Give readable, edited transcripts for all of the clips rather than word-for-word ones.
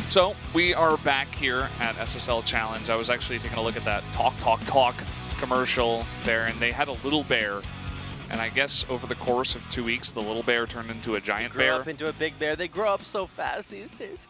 So we are back here at SSL Challenge. I was actually taking a look at that talk commercial there, and they had a little bear. And I guess over the course of 2 weeks, the little bear turned into a giant bear. Grew up into a big bear. They grow up so fast these days.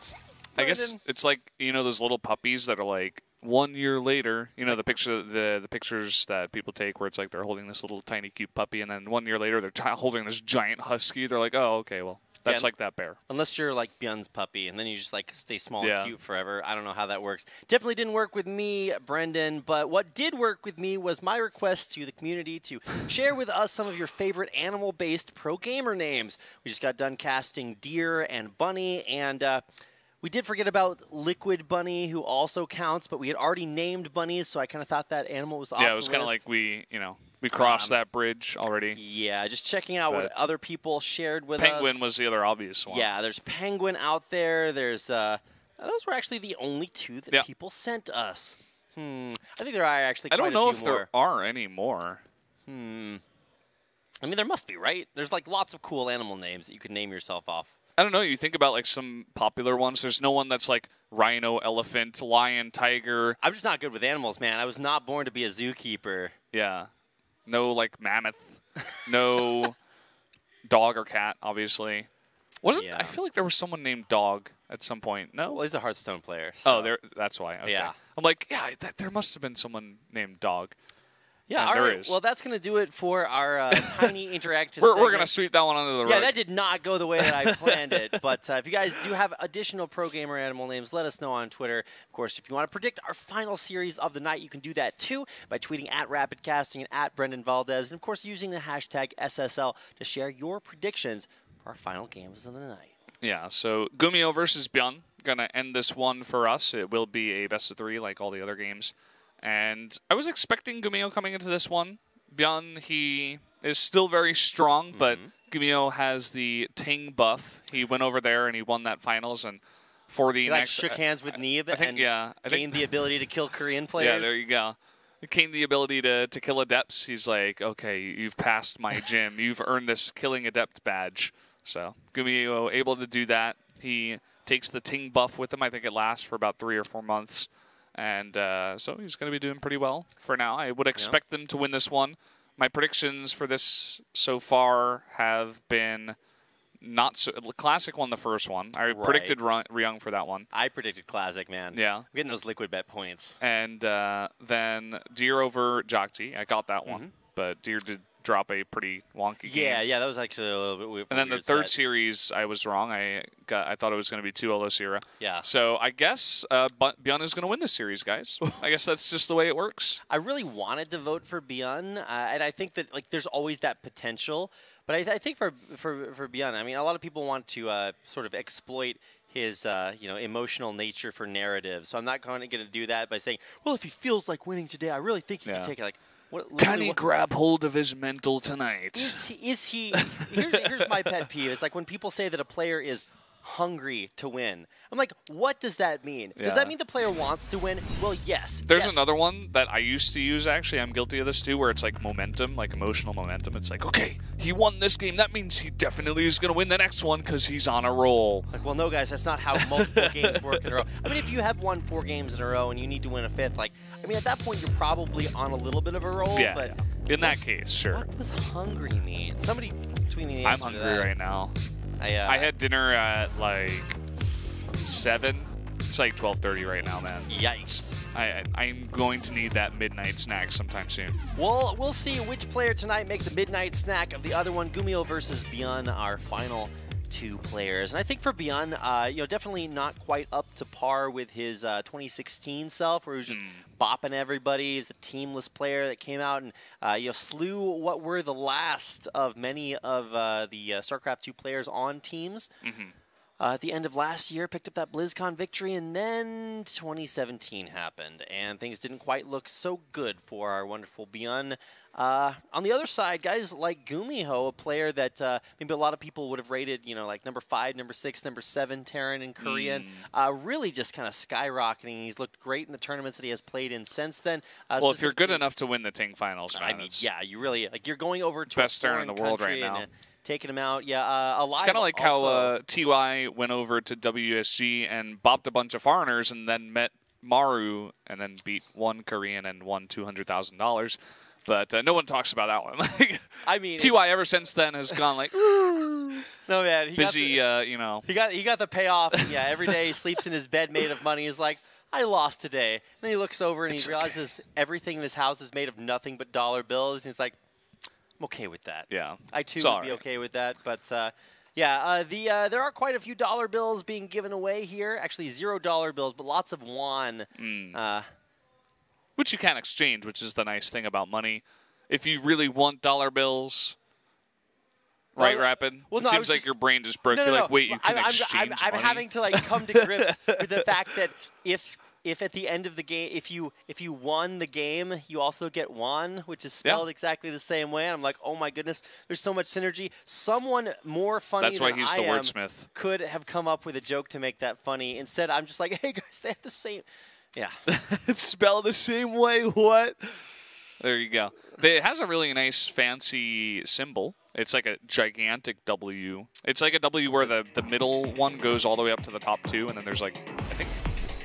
I guess it's like, you know, those little puppies that are like 1 year later. You know, the pictures that people take where it's like they're holding this little tiny cute puppy, and then 1 year later they're holding this giant husky. They're like, oh, okay, well. That's like that bear. Unless you're like ByuN's puppy, and then you just like stay small and cute forever. I don't know how that works. Definitely didn't work with me, Brendan, but what did work with me was my request to the community to share with us some of your favorite animal-based pro gamer names. We just got done casting Deer and Bunny, and we did forget about Liquid Bunny, who also counts, but we had already named bunnies, so I kind of thought that animal was off the list. Yeah, it was kind of like we crossed that bridge already. Yeah, just checking out what other people shared with us. Penguin was the other obvious one. Yeah, there's Penguin out there. There's those were actually the only two that people sent us. I think there are actually quite a few more. I don't know if there are any more. I mean, there must be, right? There's like lots of cool animal names that you could name yourself off. I don't know. You think about like some popular ones. There's no one that's like rhino, elephant, lion, tiger. I'm just not good with animals, man. I was not born to be a zookeeper. Yeah. No, like, mammoth. No dog or cat, obviously. I feel like there was someone named Dog at some point. No? Well, he's a Hearthstone player. So. Oh, that's why. Okay. Yeah. I'm like, there must have been someone named Dog. Yeah, all right. Well, that's going to do it for our tiny interactive We're going to sweep that one under the rug. Yeah, that did not go the way that I planned it. But if you guys do have additional pro gamer animal names, let us know on Twitter. Of course, if you want to predict our final series of the night, you can do that too by tweeting at RapidCasting and at Brendan Valdez. And, of course, using the hashtag SSL to share your predictions for our final games of the night. Yeah, so GuMiho versus ByuN. Going to end this one for us. It will be a best of 3 like all the other games. And I was expecting GuMiho coming into this one. ByuN, he is still very strong, but GuMiho has the Ting buff. He went over there and he won that finals. And for the next, shook hands with Neeb and gained the ability to kill Korean players. Yeah, there you go. He gained the ability to kill adepts. He's like, okay, you've passed my gym. You've earned this killing adept badge. So GuMiho able to do that. He takes the Ting buff with him. I think it lasts for about 3 or 4 months. And so he's going to be doing pretty well for now. I would expect them to win this one. My predictions for this so far have been not so... Classic won the first one. I predicted Ryung for that one. I predicted Classic, man. Yeah. I'm getting those liquid bet points. And then Deer over Jokti. I got that one. But Deer did drop a pretty wonky game. Yeah, that was actually a little bit weird. And then the third series, I was wrong. I thought it was going to be 2-0 Sierra. Yeah. So I guess ByuN is going to win this series, guys. I guess that's just the way it works. I really wanted to vote for ByuN, and I think that like there's always that potential. But I think for ByuN, I mean, a lot of people want to sort of exploit his emotional nature for narrative. So I'm not going to do that by saying, well, if he feels like winning today, I really think he can take it. Like, can he grab hold of his mental tonight? Is he here's my pet peeve. It's like when people say that a player is hungry to win. I'm like, what does that mean? Does that mean the player wants to win? Well, yes. There's another one that I used to use, actually. I'm guilty of this, too, where it's like momentum, like emotional momentum. It's like, okay, he won this game. That means he definitely is going to win the next one because he's on a roll. Like, well, no, guys, that's not how multiple games work in a row. I mean, if you have won 4 games in a row and you need to win a 5th, like, I mean, at that point, you're probably on a little bit of a roll. Yeah, but in that case, sure. What does hungry mean? Somebody tweet me the answer I'm to hungry that. right now. I had dinner at like 7. It's like 12:30 right now, man. Yikes. I'm going to need that midnight snack sometime soon. Well, we'll see which player tonight makes a midnight snack of the other one. GuMiho versus ByuN, our final 2 players. And I think for ByuN, definitely not quite up to par with his 2016 self, where he was just bopping everybody. He was the teamless player that came out and slew what were the last of many of the StarCraft 2 players on teams. At the end of last year, picked up that BlizzCon victory, and then 2017 happened, and things didn't quite look so good for our wonderful ByuN. On the other side, guys like GuMiho, a player that maybe a lot of people would have rated, like number 5, number 6, number 7 Terran in Korean, really just kind of skyrocketing. He's looked great in the tournaments that he has played in since then. Well, if you're good enough to win the Ting finals, man, I mean, yeah, you really, like, you're going over to best Terran in the world right now. taking him out. Yeah, Alive. It's kind of like also, how TY went over to WSG and bopped a bunch of foreigners and then met Maru and then beat one Korean and won $200,000. But no one talks about that one. I mean, TY ever since then has gone like, no man, he busy, got you know. He got the payoff. And yeah, every day he sleeps in his bed made of money. He's like, I lost today. And then he looks over and he realizes everything in his house is made of nothing but dollar bills. And he's like, I'm okay with that. Yeah. I too would be okay with that. But yeah, there are quite a few dollar bills being given away here. Actually, $0 bills, but lots of won. Which you can exchange, which is the nice thing about money. If you really want dollar bills, right, Rapid? Well, it seems like your brain just broke. You're like, wait, you can exchange I'm money? having to like come to grips with the fact that if at the end of the game, if you won the game, you also get won, which is spelled exactly the same way. And I'm like, oh my goodness, there's so much synergy. Someone more funny than I am could have come up with a joke to make that funny. Instead, I'm just like, hey guys, they have the same. Yeah. It's spelled the same way. What? There you go. It has a really nice, fancy symbol. It's like a gigantic W. It's like a W where the middle one goes all the way up to the top two, and then there's like, I think,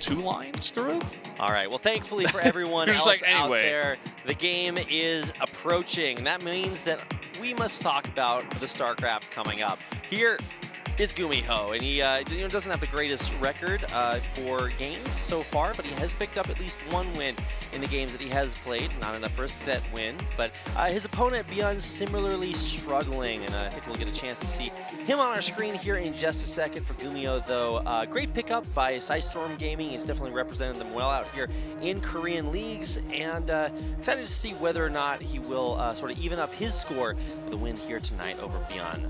2 lines through it. All right. Well, thankfully for everyone else like, out there, the game is approaching. That means that we must talk about the StarCraft coming up. Here is GuMiho, and he doesn't have the greatest record for games so far, but he has picked up at least 1 win in the games that he has played. Not enough for a set win, but his opponent ByuN similarly struggling, and I think we'll get a chance to see him on our screen here in just a second. For GuMiho, though, great pickup by Storm Gaming. He's definitely represented them well out here in Korean leagues, and excited to see whether or not he will sort of even up his score with a win here tonight over ByuN.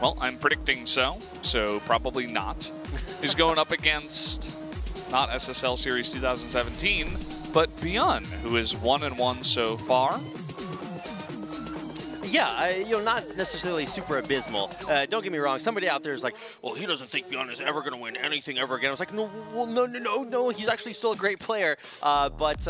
Well, I'm predicting so probably not. He's going up against not SSL Series 2017, but ByuN, who is 1-1 so far. Yeah, not necessarily super abysmal. Don't get me wrong. Somebody out there is like, well, he doesn't think ByuN is ever going to win anything ever again. I was like, no, well, no. He's actually still a great player, but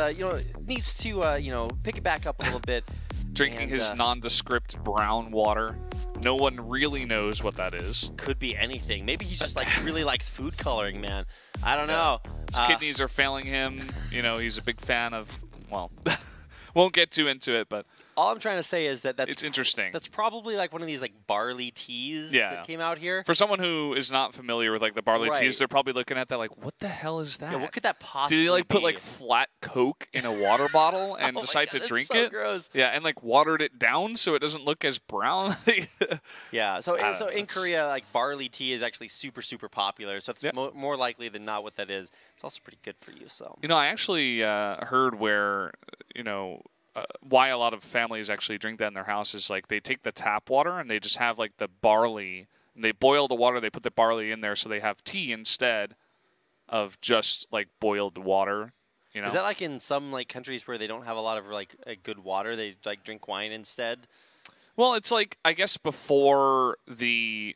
needs to pick it back up a little bit. Drinking his nondescript brown water. No one really knows what that is. Could be anything. Maybe he just really likes food coloring, man. I don't know. His kidneys are failing him. He's a big fan of, well, won't get too into it, but all I'm trying to say is that it's interesting. That's probably like one of these barley teas that came out here. For someone who is not familiar with the barley teas, they're probably looking at that like, what the hell is that? Yeah, what could that possibly be? Did he put flat Coke in a water bottle and decide to drink it? Gross. Yeah, and watered it down so it doesn't look as brown. Yeah, so in Korea, barley tea is actually super, super popular. So it's more likely than not what that is. It's also pretty good for you. So I actually heard where why a lot of families actually drink that in their house is they take the tap water and they just have the barley, and they boil the water, they put the barley in there, so they have tea instead of just boiled water. Is that in some countries where they don't have a lot of good water, they drink wine instead? Well, it's I guess before the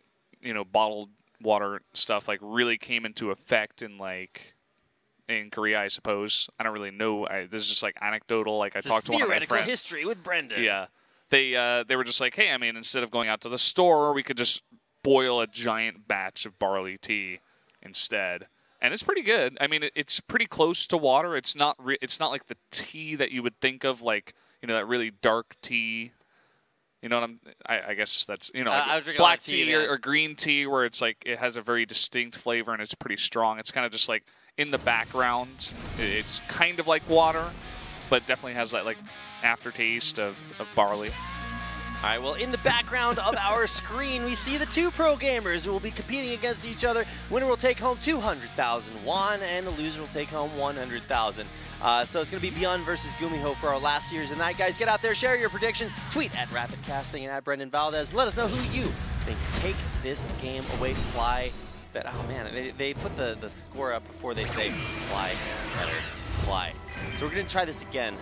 bottled water stuff really came into effect in Korea, I suppose. I don't really know. This is just anecdotal. I talked to one of my friends. Theoretical history with Brendan. Yeah, they were just hey, instead of going out to the store, we could just boil a giant batch of barley tea instead, and it's pretty good. It's pretty close to water. It's not like the tea that you would think of, that really dark tea. I guess that's black tea or green tea, where it's it has a very distinct flavor and it's pretty strong. It's kind of just in the background, it's kind of like water, but definitely has that aftertaste of barley. All right, well, in the background of our screen, we see the 2 pro gamers who will be competing against each other. Winner will take home 200,000 won, and the loser will take home 100,000. So it's going to be ByuN versus GuMiho for our last series of the night. Guys, get out there, share your predictions, tweet at RapidCasting and at Brendan Valdez, and let us know who you think take this game away. Fly. Oh man, they put the score up before they say fly better fly. So we're gonna try this again,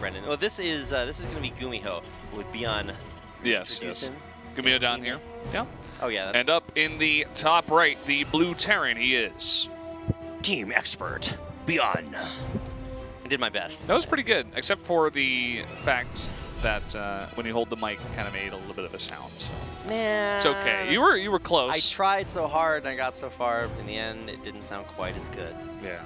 Brendan. Well, this is gonna be GuMiho with ByuN. Yes. GuMiho down here. Yeah. Oh yeah. And up in the top right, the blue Terran. He is team expert ByuN. I did my best. That was pretty good, except for the fact that when you hold the mic, kind of made a little bit of a sound. So. Nah. It's okay. You were close. I tried so hard and I got so far. In the end, it didn't sound quite as good. Yeah.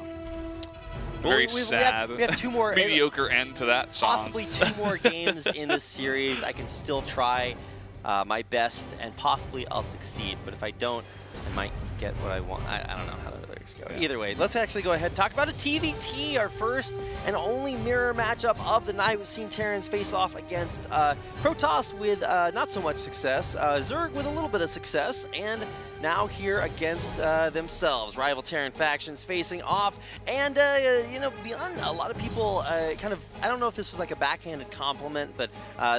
Well, Very sad. We have 2 more. Mediocre end to that song. Possibly 2 more games in this series. I can still try my best, and possibly I'll succeed. But if I don't, I might get what I want. I don't know how the lyrics go. Yeah. Either way, let's actually go ahead and talk about a TVT, our first and only mirror matchup of the night. We've seen Terrans face off against Protoss with not so much success, Zerg with a little bit of success, and now here against themselves. Rival Terran factions facing off, and you know, ByuN, a lot of people kind of, I don't know if this was like a backhanded compliment, but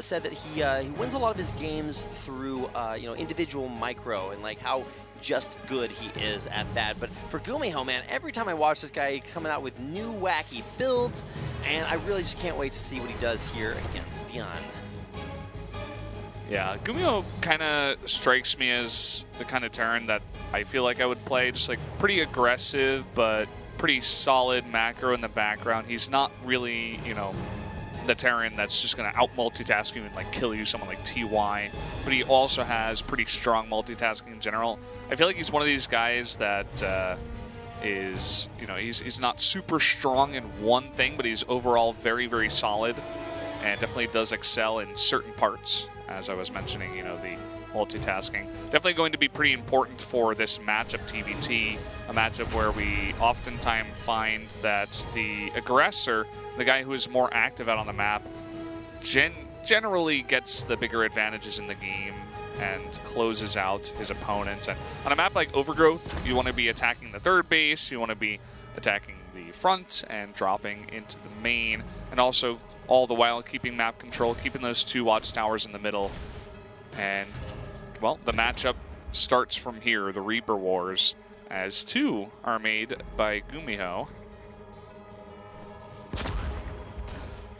said that he wins a lot of his games through you know, individual micro and like how just good he is at that. But for GuMiho, man, every time I watch this guy, he's coming out with new wacky builds, and I really just can't wait to see what he does here against ByuN. Yeah, GuMiho kind of strikes me as the kind of Terran that I feel like I would play, just like pretty aggressive, but pretty solid macro in the background. He's not really, you know, the Terran that's just going to out-multitask you and like kill you, someone like TY, but he also has pretty strong multitasking in general. I feel like he's one of these guys that is, you know, he's not super strong in one thing, but he's overall very, very solid and definitely does excel in certain parts. As I was mentioning, you know, the multitasking. Definitely going to be pretty important for this matchup TVT, a matchup where we oftentimes find that the aggressor, the guy who is more active out on the map, generally gets the bigger advantages in the game and closes out his opponent. And on a map like Overgrowth, you want to be attacking the third base, you want to be attacking the front and dropping into the main, and also all the while keeping map control, keeping those 2 watchtowers in the middle. And, well, the matchup starts from here, the Reaper Wars, as 2 are made by GuMiho.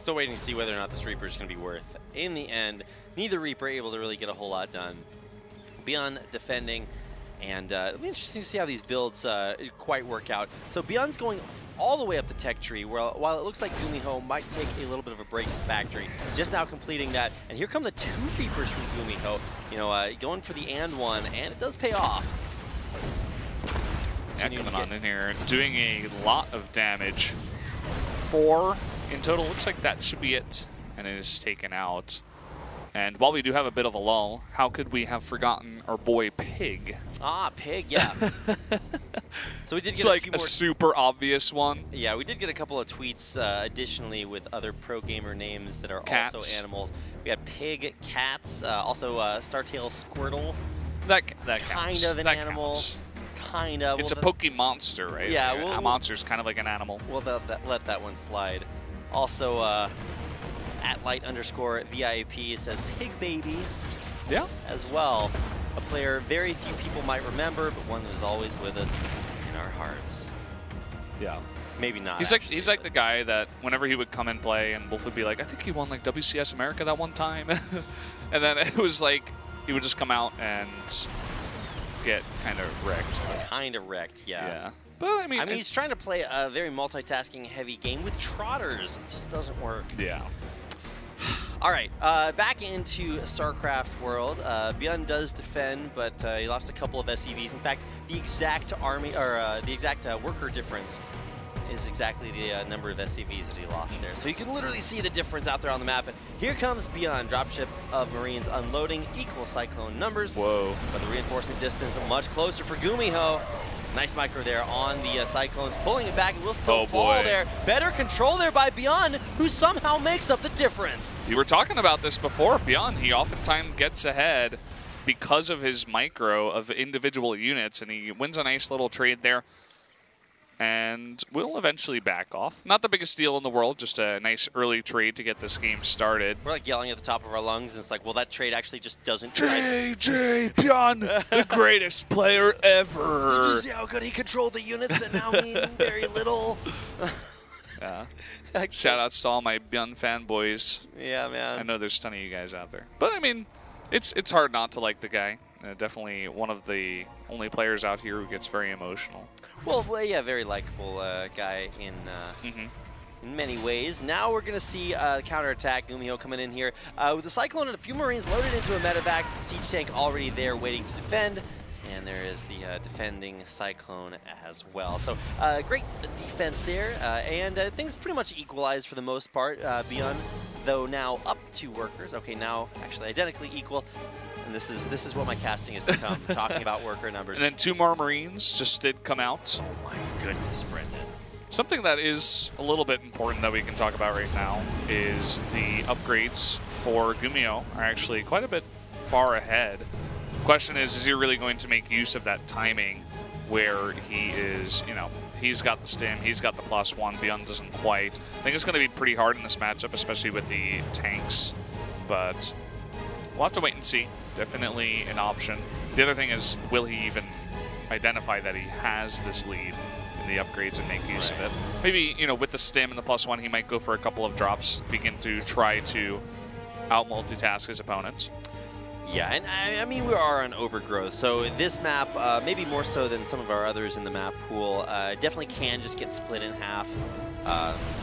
Still waiting to see whether or not this Reaper is going to be worth. In the end, neither Reaper able to really get a whole lot done. ByuN defending, and it'll be interesting to see how these builds quite work out. So ByuN's going all the way up the tech tree, while it looks like GuMiho might take a little bit of a break in factory. Just now completing that, and here come the 2 Reapers from GuMiho. You know, going for the and one, and it does pay off. Yeah, coming on in here, doing a lot of damage. 4 in total. Looks like that should be it, and it is taken out. And while we do have a bit of a lull, how could we have forgotten our boy Pig? Ah, Pig, yeah. So we did get like a super obvious one. Yeah, we did get a couple of tweets additionally with other pro gamer names that are Cats. also animals. We had Pig, Cats, also Startail Squirtle. That kind counts. of an that animal. Counts. Kind of. It's a Pokemonster, right? Yeah, like a monster's kind of like an animal. We'll let that one slide. Also, at @light_VIP says Pig Baby. Yeah. As well. A player very few people might remember, but one that is always with us in our hearts. Yeah. Maybe not. He's like the guy that whenever he would come and play, and Wolf would be like, I think he won like WCS America that one time. And then it was like, he would just come out and get kind of wrecked. Kind of wrecked, yeah. Yeah. But I mean he's trying to play a very multitasking heavy game with trotters. It just doesn't work. Yeah. All right, back into StarCraft world. ByuN does defend, but he lost a couple of SCVs. In fact, the exact worker difference is exactly the number of SCVs that he lost there. So you can literally see the difference out there on the map. And here comes ByuN, dropship of Marines unloading, equal Cyclone numbers. Whoa. But the reinforcement distance much closer for GuMiho. Nice micro there on the Cyclones, pulling it back, and will still fall there. Better control there by ByuN, who somehow makes up the difference. You were talking about this before. ByuN, he oftentimes gets ahead because of his micro of individual units, and he wins a nice little trade there. And will eventually back off. Not the biggest deal in the world, just a nice early trade to get this game started. We're like yelling at the top of our lungs, and it's like, well, that trade actually just doesn't... JJ ByuN, the greatest player ever. Did you see how good he controlled the units that now mean very little? Yeah. Shout outs to all my ByuN fanboys. Yeah, man. I know there's a ton of you guys out there. But, I mean, it's hard not to like the guy. Definitely one of the only players out here who gets very emotional. Well, yeah, very likable guy in in many ways. Now we're going to see counterattack. GuMiho coming in here with the Cyclone and a few Marines loaded into a medevac. Siege tank already there waiting to defend. And there is the defending Cyclone as well. So great defense there. And things pretty much equalized for the most part. ByuN, though, now up 2 workers. Okay, now actually identically equal. And this is what my casting has become, talking about worker numbers. And then 2 more Marines just did come out. Oh my goodness, Brendan. Something that is a little bit important that we can talk about right now is the upgrades for GuMiho are actually quite a bit far ahead. The question is he really going to make use of that timing where he is, you know, he's got the stim, he's got the +1, ByuN doesn't quite. I think it's going to be pretty hard in this matchup, especially with the tanks, but we'll have to wait and see. Definitely an option. The other thing is, will he even identify that he has this lead in the upgrades and make use of it? Maybe, you know, with the stim and the +1, he might go for a couple of drops, begin to try to out-multitask his opponents. Yeah, and I mean, we are on overgrowth, so this map, maybe more so than some of our others in the map pool, definitely can just get split in half.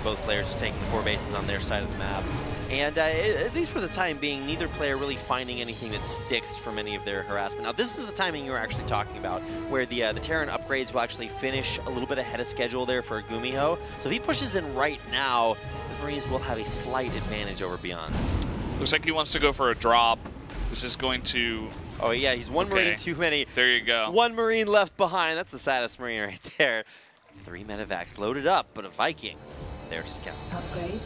Both players just taking 4 bases on their side of the map. And at least for the time being, neither player really finding anything that sticks from any of their harassment. Now, this is the timing you were actually talking about, where the Terran upgrades will actually finish a little bit ahead of schedule there for GuMiho. So if he pushes in right now, his Marines will have a slight advantage over ByuN. Looks like he wants to go for a drop. This is going to... Oh, yeah, he's 1 Marine too many. There you go. 1 Marine left behind. That's the saddest Marine right there. 3 medevacs loaded up, but a Viking there to scout.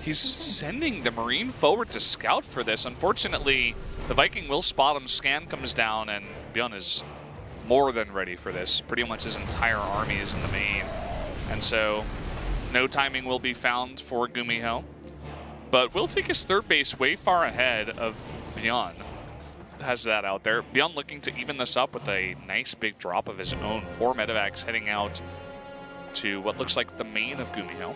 He's sending the Marine forward to scout for this. Unfortunately, the Viking will spot him. Scan comes down, and ByuN is more than ready for this. Pretty much his entire army is in the main. And so no timing will be found for GuMiho. But will take his 3rd base way far ahead of ByuN. Has that out there. ByuN looking to even this up with a nice big drop of his own. 4 medevacs heading out to what looks like the main of GuMiho.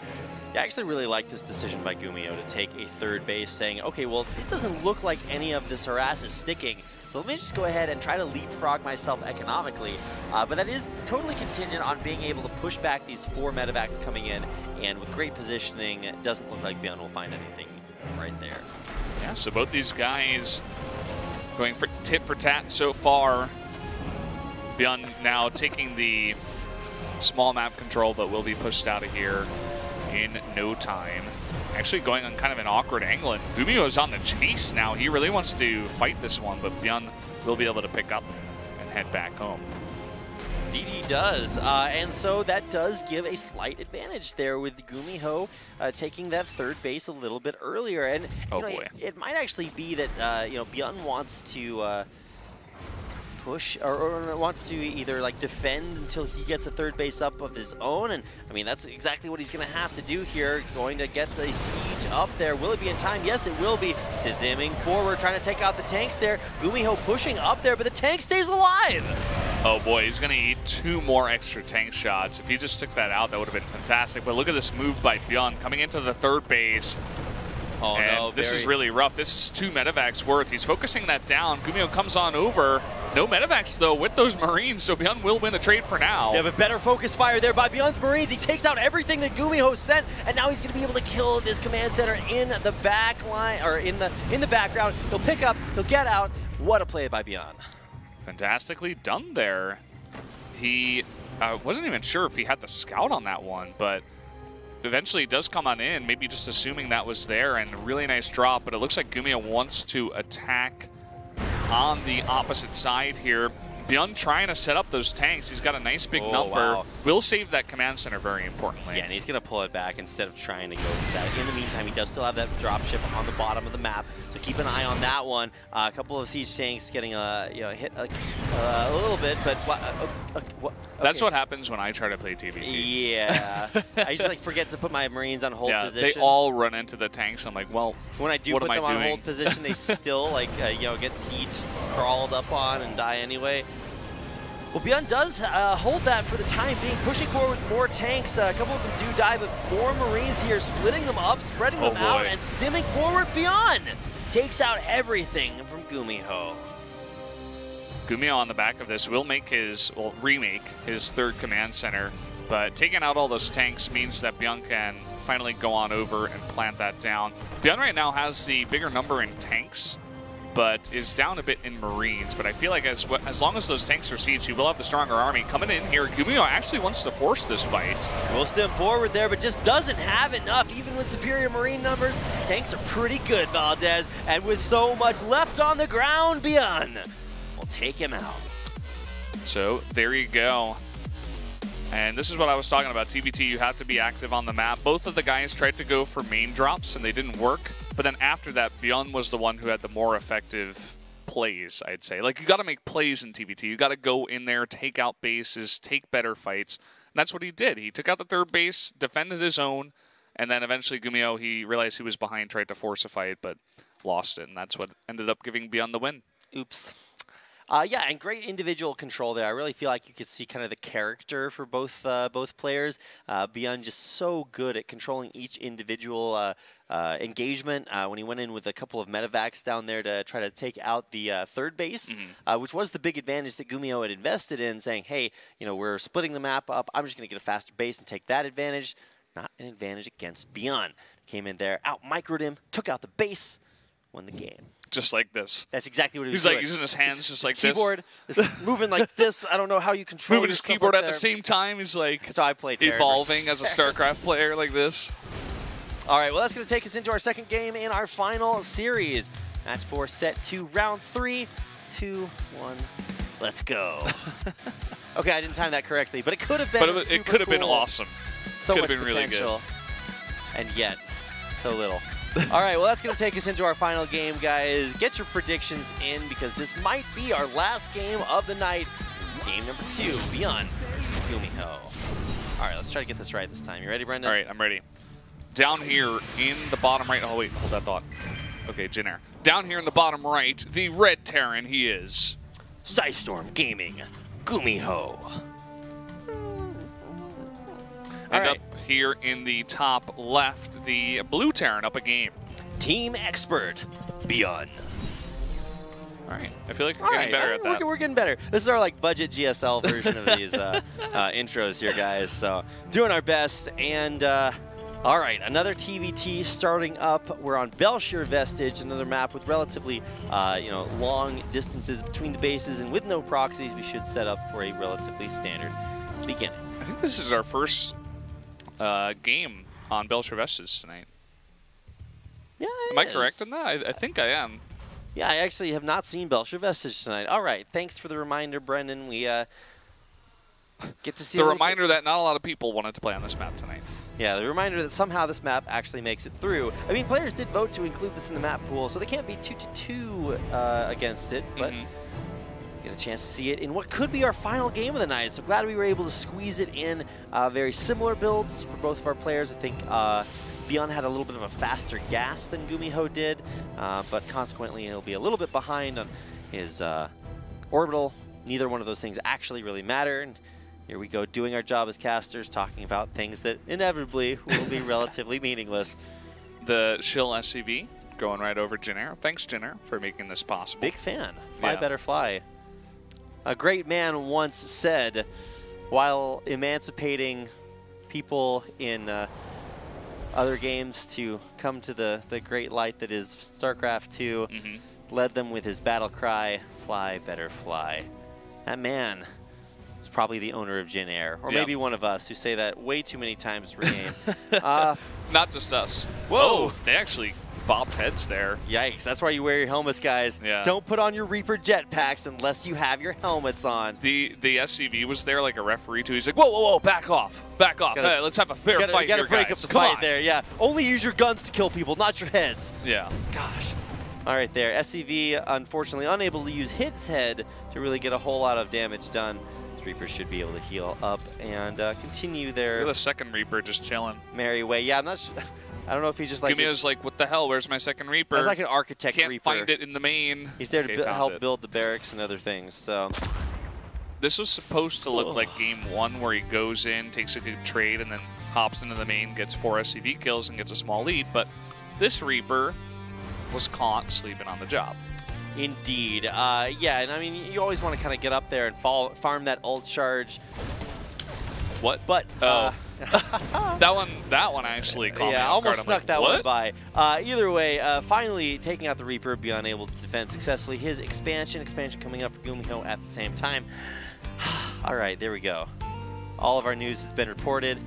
Yeah, I actually really like this decision by GuMiho to take a 3rd base, saying, okay, well, it doesn't look like any of this harass is sticking, so let me just go ahead and try to leapfrog myself economically. But that is totally contingent on being able to push back these 4 medevacs coming in, and with great positioning, it doesn't look like ByuN will find anything right there. Yeah, so both these guys going for tit for tat so far. ByuN now taking the small map control, but will be pushed out of here in no time. Actually going on kind of an awkward angle, and GuMiho's on the chase now. He really wants to fight this one, but ByuN will be able to pick up and head back home. Indeed he does, and so that does give a slight advantage there with GuMiho taking that 3rd base a little bit earlier. And you know, it might actually be that you know, ByuN wants to push or wants to either like defend until he gets a 3rd base up of his own, and I mean that's exactly what he's going to have to do here. Going to get the siege up there. Will it be in time? Yes, it will be. Stimming forward, trying to take out the tanks there. GuMiho pushing up there, but the tank stays alive. Oh boy, he's going to eat 2 more extra tank shots. If he just took that out, that would have been fantastic. But look at this move by ByuN coming into the 3rd base. Oh and no, this is really rough. This is 2 medevacs worth. He's focusing that down. GuMiho comes on over. No medevacs, though, with those Marines, so ByuN will win the trade for now. Yeah, but better focus fire there by ByuN's Marines. He takes out everything that GuMiho sent, and now he's going to be able to kill this command center in the back line, or in the background. He'll pick up, he'll get out. What a play by ByuN. Fantastically done there. He wasn't even sure if he had the scout on that one, but eventually does come on in, maybe just assuming that was there, and a really nice drop, but it looks like GuMiho wants to attack on the opposite side here. ByuN trying to set up those tanks. He's got a nice big number. Wow. Will save that command center very importantly. Yeah, and he's going to pull it back instead of trying to go for that. In the meantime, he does still have that dropship on the bottom of the map, so keep an eye on that one. A couple of siege tanks getting hit a little bit, but okay. That's what happens when I try to play TVT. Yeah, I just forget to put my Marines on hold position. They all run into the tanks. I'm like, well, when I do put them on hold position, they still get siege crawled up on and die anyway. Well, ByuN does hold that for the time being, pushing forward with more tanks. A couple of them do die, but more Marines here, splitting them up, spreading them out, and stimming forward. ByuN takes out everything from GuMiho. GuMiho on the back of this will remake his 3rd command center, but taking out all those tanks means that ByuN can finally go on over and plant that down. ByuN right now has the bigger number in tanks, but is down a bit in Marines. But I feel like as long as those tanks are sieged, you will have the stronger army. Coming in here, GuMiho actually wants to force this fight. Most of them forward there, but just doesn't have enough, even with superior Marine numbers. Tanks are pretty good, Valdez, and with so much left on the ground, ByuN will take him out. So there you go. And this is what I was talking about. TBT, you have to be active on the map. Both of the guys tried to go for main drops, and they didn't work. But then after that, ByuN was the one who had the more effective plays, I'd say. Like, you got to make plays in TBT. You got to go in there, take out bases, take better fights. And that's what he did. He took out the third base, defended his own, and then eventually GuMiho, he realized he was behind, tried to force a fight, but lost it. And that's what ended up giving ByuN the win. Oops. Yeah, and great individual control there. I really feel like you could see kind of the character for both players. ByuN just so good at controlling each individual engagement. When he went in with a couple of medevacs down there to try to take out the third base, which was the big advantage that GuMiho had invested in, saying, hey, you know, we're splitting the map up. I'm just going to get a faster base and take that advantage. Not an advantage against ByuN. Came in there, out-microed him, took out the base, won the game. Just like this. That's exactly what he was doing. He's like using his hands just like keyboard is moving like this. I don't know how you control moving his keyboard at the same time. He's like that's how I play evolving as a StarCraft player like this. All right, well, that's going to take us into our second game in our final series. Match 4, set 2, round 3, 2, 1. Let's go. Okay, I didn't time that correctly, but it could have been. But it could have been awesome. So could much have been potential, really good. and yet so little. All right, well, that's going to take us into our final game, guys. Get your predictions in because this might be our last game of the night. Game number 2, ByuN GuMiho. All right, let's try to get this right this time. You ready, Brendan? All right, I'm ready. Down here in the bottom right. Oh, wait, hold that thought. Okay, Jin. Down here in the bottom right, the red Terran, he is Storm Gaming GuMiho. And up here in the top left, the blue Terran up a game. Team Expert, ByuN. All right, I feel like we're getting better at that. We're getting better. This is our like budget GSL version of these intros here, guys. So doing our best. And all right, another TVT starting up. We're on Belshire Vestige, another map with relatively long distances between the bases, and with no proxies, we should set up for a relatively standard beginning. I think this is our first game on Belshire Vestige tonight. Yeah, am I correct in that? I think I am. Yeah, I actually have not seen Belshire Vestige tonight. All right, thanks for the reminder, Brendan. We get to see the reminder that not a lot of people wanted to play on this map tonight. Yeah, the reminder that somehow this map actually makes it through. I mean, players did vote to include this in the map pool, so they can't be 2-2 against it, but get a chance to see it in what could be our final game of the night. So glad we were able to squeeze it in. Very similar builds for both of our players. I think ByuN had a little bit of a faster gas than GuMiho did, but consequently he'll be a little bit behind on his orbital. Neither one of those things actually really matter. And here we go, doing our job as casters, talking about things that inevitably will be relatively meaningless. The Shill SCV going right over Jin. Thanks, Jin, for making this possible. Big fan. Fly better fly. A great man once said, while emancipating people in other games to come to the great light that is StarCraft 2, led them with his battle cry, fly better fly. That man is probably the owner of Jin Air, or maybe one of us who say that way too many times per game. Not just us. Whoa! Oh, they actually bopped heads there. Yikes, that's why you wear your helmets, guys. Yeah. Don't put on your Reaper jetpacks unless you have your helmets on. The SCV was there like a referee too. He's like, whoa, whoa, whoa, back off. Back off. Hey, let's have a fair fight here, You gotta break guys. up the Come fight on. there, yeah. Only use your guns to kill people, not your heads. Yeah. Gosh. All right there, SCV unfortunately unable to use his head to really get a whole lot of damage done. Reaper should be able to heal up and continue their the second Reaper just chilling. merry way. Yeah, I'm not sure. I don't know if he's just like... GuMiho's like, what the hell? Where's my second Reaper? That's like an architect Can't Reaper. find it in the main. He's there to help build the barracks and other things, so... This was supposed to look like game 1 where he goes in, takes a good trade, and then hops into the main, gets 4 SCV kills, and gets a small lead. But this Reaper was caught sleeping on the job. Indeed. Yeah, and I mean, you always want to kind of get up there and farm that ult charge. What? But that one actually caught me yeah, off guard. almost I'm snuck like, that what? one by. Either way, finally taking out the Reaper, ByuN able to defend successfully his expansion coming up for GuMiho at the same time. All right, there we go. All of our news has been reported.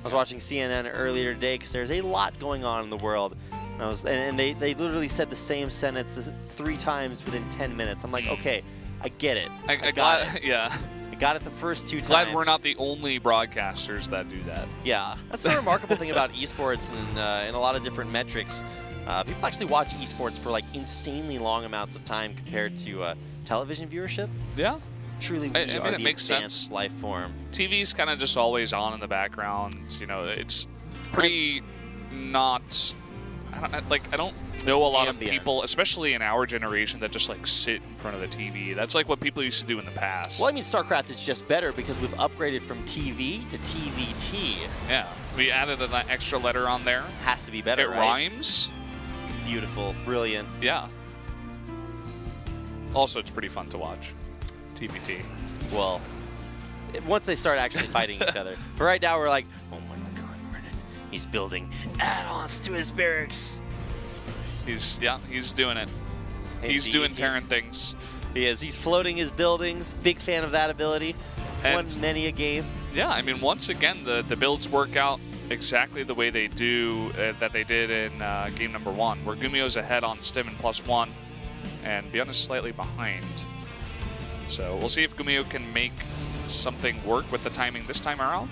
I was watching CNN earlier today because there's a lot going on in the world. And they literally said the same sentence 3 times within 10 minutes. I'm like, okay, I get it. I got it. Yeah. I got it the first 2 times. Glad we're not the only broadcasters that do that. Yeah, that's the remarkable thing about esports and in a lot of different metrics. People actually watch esports for like insanely long amounts of time compared to television viewership. Yeah. Truly, we are it the makes advanced sense. life form. TV's kind of just always on in the background. You know, it's pretty not. I don't know a lot of people, especially in our generation, that just like sit in front of the TV. That's like what people used to do in the past. Well, I mean, StarCraft is just better because we've upgraded from TV to TVT. Yeah, we added an extra letter on there. Has to be better, It rhymes. Beautiful, brilliant. Yeah. Also, it's pretty fun to watch. TVT. Well, once they start actually fighting each other. But right now, we're like, oh my god, Brennan, he's building add-ons to his barracks. He's doing it. Indeed. He's doing Terran things. He is. He's floating his buildings. Big fan of that ability. Won many a game. Yeah, I mean, once again, the builds work out exactly the way they do that they did in game number 1, where GuMiho's ahead on Stim and +1, and ByuN is slightly behind. So we'll see if GuMiho can make something work with the timing this time around.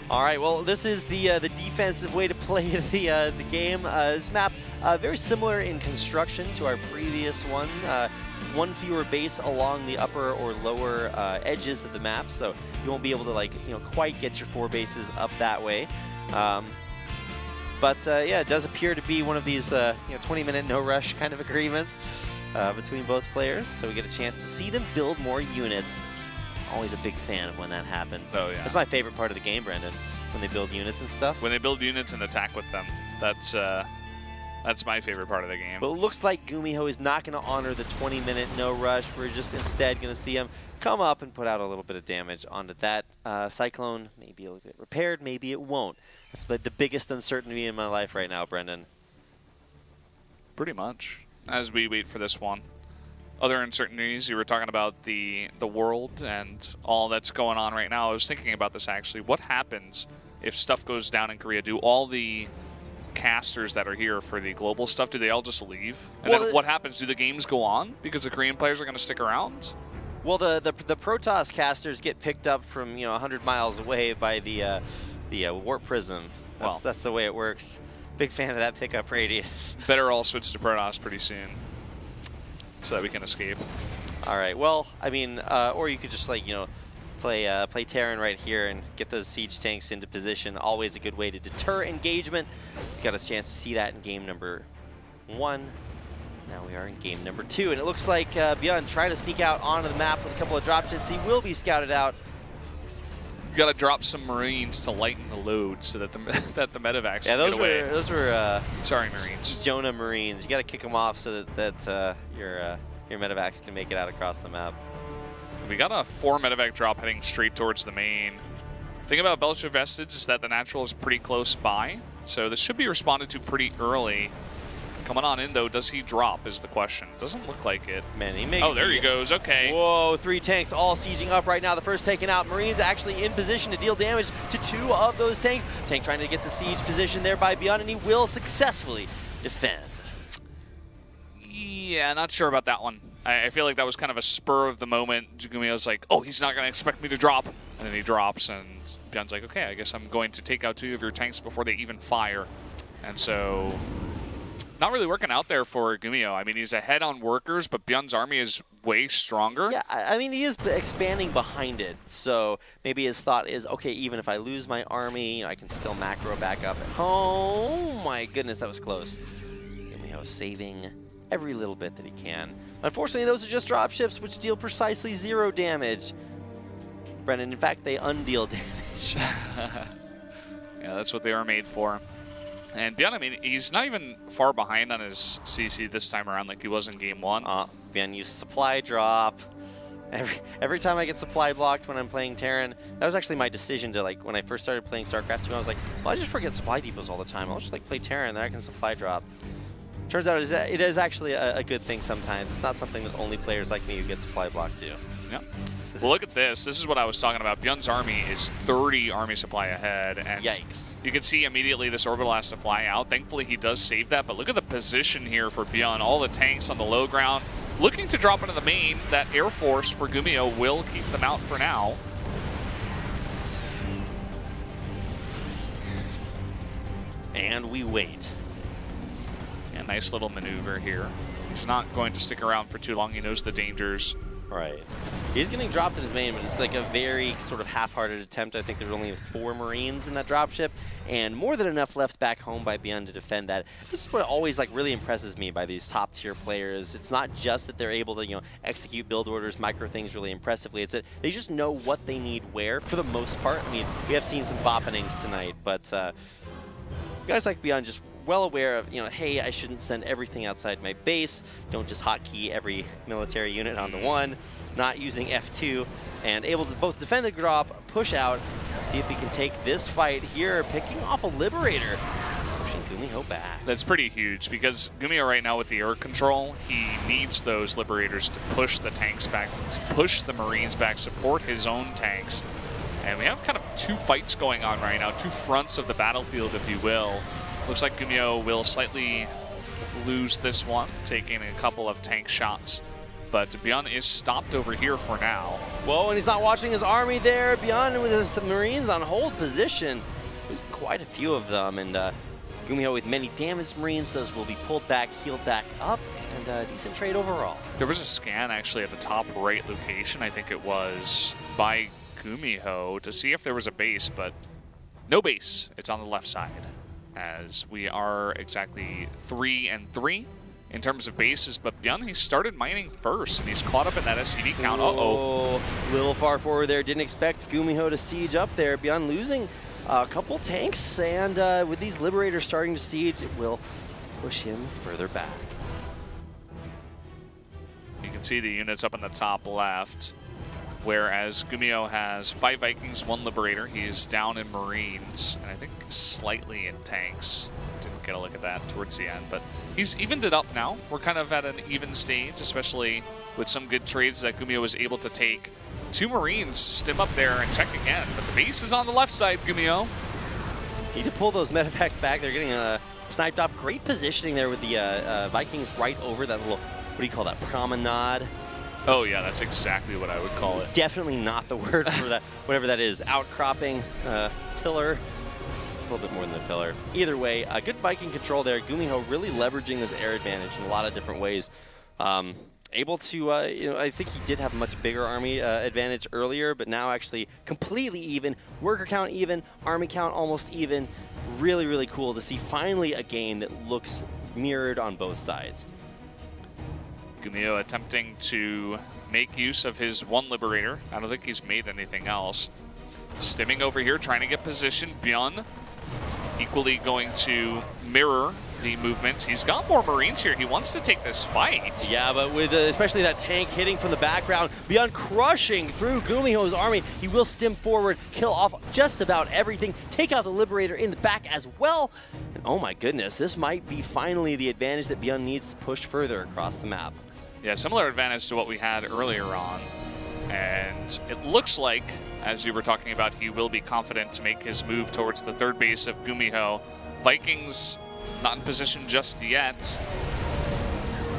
All right, well, this is the defensive way to play the game. This map, very similar in construction to our previous one. 1 fewer base along the upper or lower edges of the map, so you won't be able to quite get your 4 bases up that way. But yeah, it does appear to be one of these 20-minute no rush kind of agreements between both players, so we get a chance to see them build more units. Always a big fan of when that happens. Oh, yeah. That's my favorite part of the game, Brendan, when they build units and stuff. When they build units and attack with them, that's my favorite part of the game. But it looks like GuMiho is not going to honor the 20-minute no rush. We're just instead going to see him come up and put out a little bit of damage onto that. Cyclone, maybe it'll get repaired, maybe it won't. That's the biggest uncertainty in my life right now, Brendan. Pretty much. As we wait for this one. Other uncertainties, you were talking about the world and all that's going on right now. I was thinking about this actually. What happens if stuff goes down in Korea? Do all the casters that are here for the global stuff, do they all just leave? And then what happens? Do the games go on because the Korean players are going to stick around? Well, the Protoss casters get picked up from 100 miles away by the Warp Prism. That's the way it works. Big fan of that pickup radius. Better all switch to Protoss pretty soon, so that we can escape. All right. Well, I mean, or you could just play Terran right here and get those siege tanks into position. Always a good way to deter engagement. Got a chance to see that in game number 1. Now we are in game number 2, and it looks like ByuN trying to sneak out onto the map with a couple of dropships. He will be scouted out. You got to drop some Marines to lighten the load so that the medevacs can get away. Those were sorry, Marines. Jonah Marines. You got to kick them off so that your medevacs can make it out across the map. We got a 4 medevac drop heading straight towards the main. The thing about Belcher Vestige is that the natural is pretty close by, so this should be responded to pretty early. Coming on in, though, does he drop is the question. Doesn't look like it. Man, he makes. Oh, there he goes. Okay. Whoa, 3 tanks all sieging up right now. The first taken out. Marines actually in position to deal damage to 2 of those tanks. Tank trying to get the siege position there by ByuN, and he will successfully defend. Yeah, not sure about that one. I feel like that was kind of a spur of the moment. GuMiho's like, oh, he's not going to expect me to drop. And then he drops, and ByuN's like, okay, I guess I'm going to take out 2 of your tanks before they even fire. And so, not really working out there for GuMiho. I mean, he's ahead on workers, but ByuN's army is way stronger. Yeah, I mean, he is expanding behind it. So maybe his thought is, okay, even if I lose my army, I can still macro back up. Oh my goodness, that was close. GuMiho saving every little bit that he can. Unfortunately, those are just dropships, which deal precisely 0 damage. Brendan, in fact, they undeal damage. Yeah, that's what they were made for. And ByuN, I mean, he's not even far behind on his CC this time around like he was in game 1. ByuN used supply drop. Every time I get supply blocked when I'm playing Terran, that was actually my decision to, like, when I first started playing StarCraft 2, I was like, well, I just forget supply depots all the time. I'll just, like, play Terran, then I can supply drop. Turns out it is actually a good thing sometimes. It's not something that only players like me who get supply blocked do. Yep. Well, look at this. This is what I was talking about. ByuN's army is 30 army supply ahead. And yikes. You can see immediately this orbital has to fly out. Thankfully, he does save that. But look at the position here for ByuN. All the tanks on the low ground. Looking to drop into the main. That Air Force for GuMiho will keep them out for now. And we wait. Yeah, nice little maneuver here. He's not going to stick around for too long. He knows the dangers. Right. He's getting dropped in his main, but it's like a very sort of half-hearted attempt. I think there's only 4 Marines in that dropship, and more than enough left back home by ByuN to defend that. This is what always like really impresses me by these top-tier players. It's not just that they're able to, you know, execute build orders, micro things really impressively. It's that they just know what they need where for the most part. I mean, we have seen some boppenings tonight, but guys like ByuN just well aware of, you know, hey, I shouldn't send everything outside my base. Don't just hotkey every military unit onto one. Not using F2, and able to both defend the drop, push out, see if he can take this fight here, picking off a Liberator, pushing GuMiho back. That's pretty huge because GuMiho right now with the air control, he needs those Liberators to push the tanks back, to push the Marines back, support his own tanks. And we have kind of 2 fights going on right now, 2 fronts of the battlefield, if you will. Looks like GuMiho will slightly lose this one, taking a couple of tank shots. But ByuN is stopped over here for now. Whoa, and he's not watching his army there. ByuN with his Marines on hold position. There's quite a few of them, and GuMiho with many damaged Marines. Those will be pulled back, healed back up, and decent trade overall. There was a scan actually at the top right location, I think it was, by GuMiho to see if there was a base, but no base. It's on the left side, as we are exactly 3 and 3. In terms of bases, but ByuN, he started mining first, and he's caught up in that SCV count. Uh-oh. A little far forward there. Didn't expect GuMiho to siege up there. ByuN losing a couple tanks, and with these Liberators starting to siege, it will push him further back. You can see the units up in the top left, whereas GuMiho has 5 Vikings, 1 Liberator. He's down in Marines, and I think slightly in tanks. Didn't get a look at that towards the end, but he's evened it up now. We're kind of at an even stage, especially with some good trades that GuMiho was able to take. 2 Marines stim up there and check again, but the base is on the left side, GuMiho. Need to pull those medevacts back. They're getting sniped off. Great positioning there with the Vikings right over that little, what do you call that, promenade? Oh yeah, that's exactly what I would call it. Definitely not the word for that, whatever that is. Outcropping, pillar. A little bit more than the pillar. Either way, good Viking control there. GuMiho really leveraging this air advantage in a lot of different ways. Able to, you know, I think he did have a much bigger army advantage earlier, but now actually completely even. Worker count even, army count almost even. Really, really cool to see finally a game that looks mirrored on both sides. GuMiho attempting to make use of his 1 Liberator. I don't think he's made anything else. Stimming over here, trying to get position. ByuN equally going to mirror the movements. He's got more Marines here. He wants to take this fight. Yeah, but with especially that tank hitting from the background, ByuN crushing through GuMiho's army. He will stim forward, kill off just about everything, take out the Liberator in the back as well. And oh my goodness, this might be finally the advantage that ByuN needs to push further across the map. Yeah, similar advantage to what we had earlier on. And it looks like, as you were talking about, he will be confident to make his move towards the 3rd base of GuMiho. Vikings not in position just yet.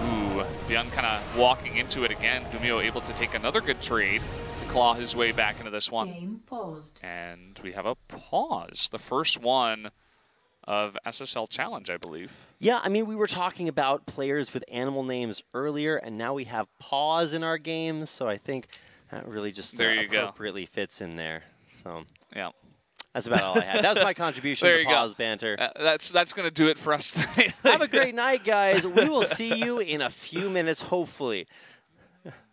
Ooh, ByuN kind of walking into it again. GuMiho able to take another good trade to claw his way back into this one. Game paused. And we have a pause. The first one of SSL Chanllenge, I believe. Yeah, I mean, we were talking about players with animal names earlier, and now we have pause in our games, so I think that really just appropriately fits in there. So yeah, that's about all I had. That was my contribution to pause banter. That's going to do it for us tonight. Have a great night, guys. We will see you in a few minutes, hopefully.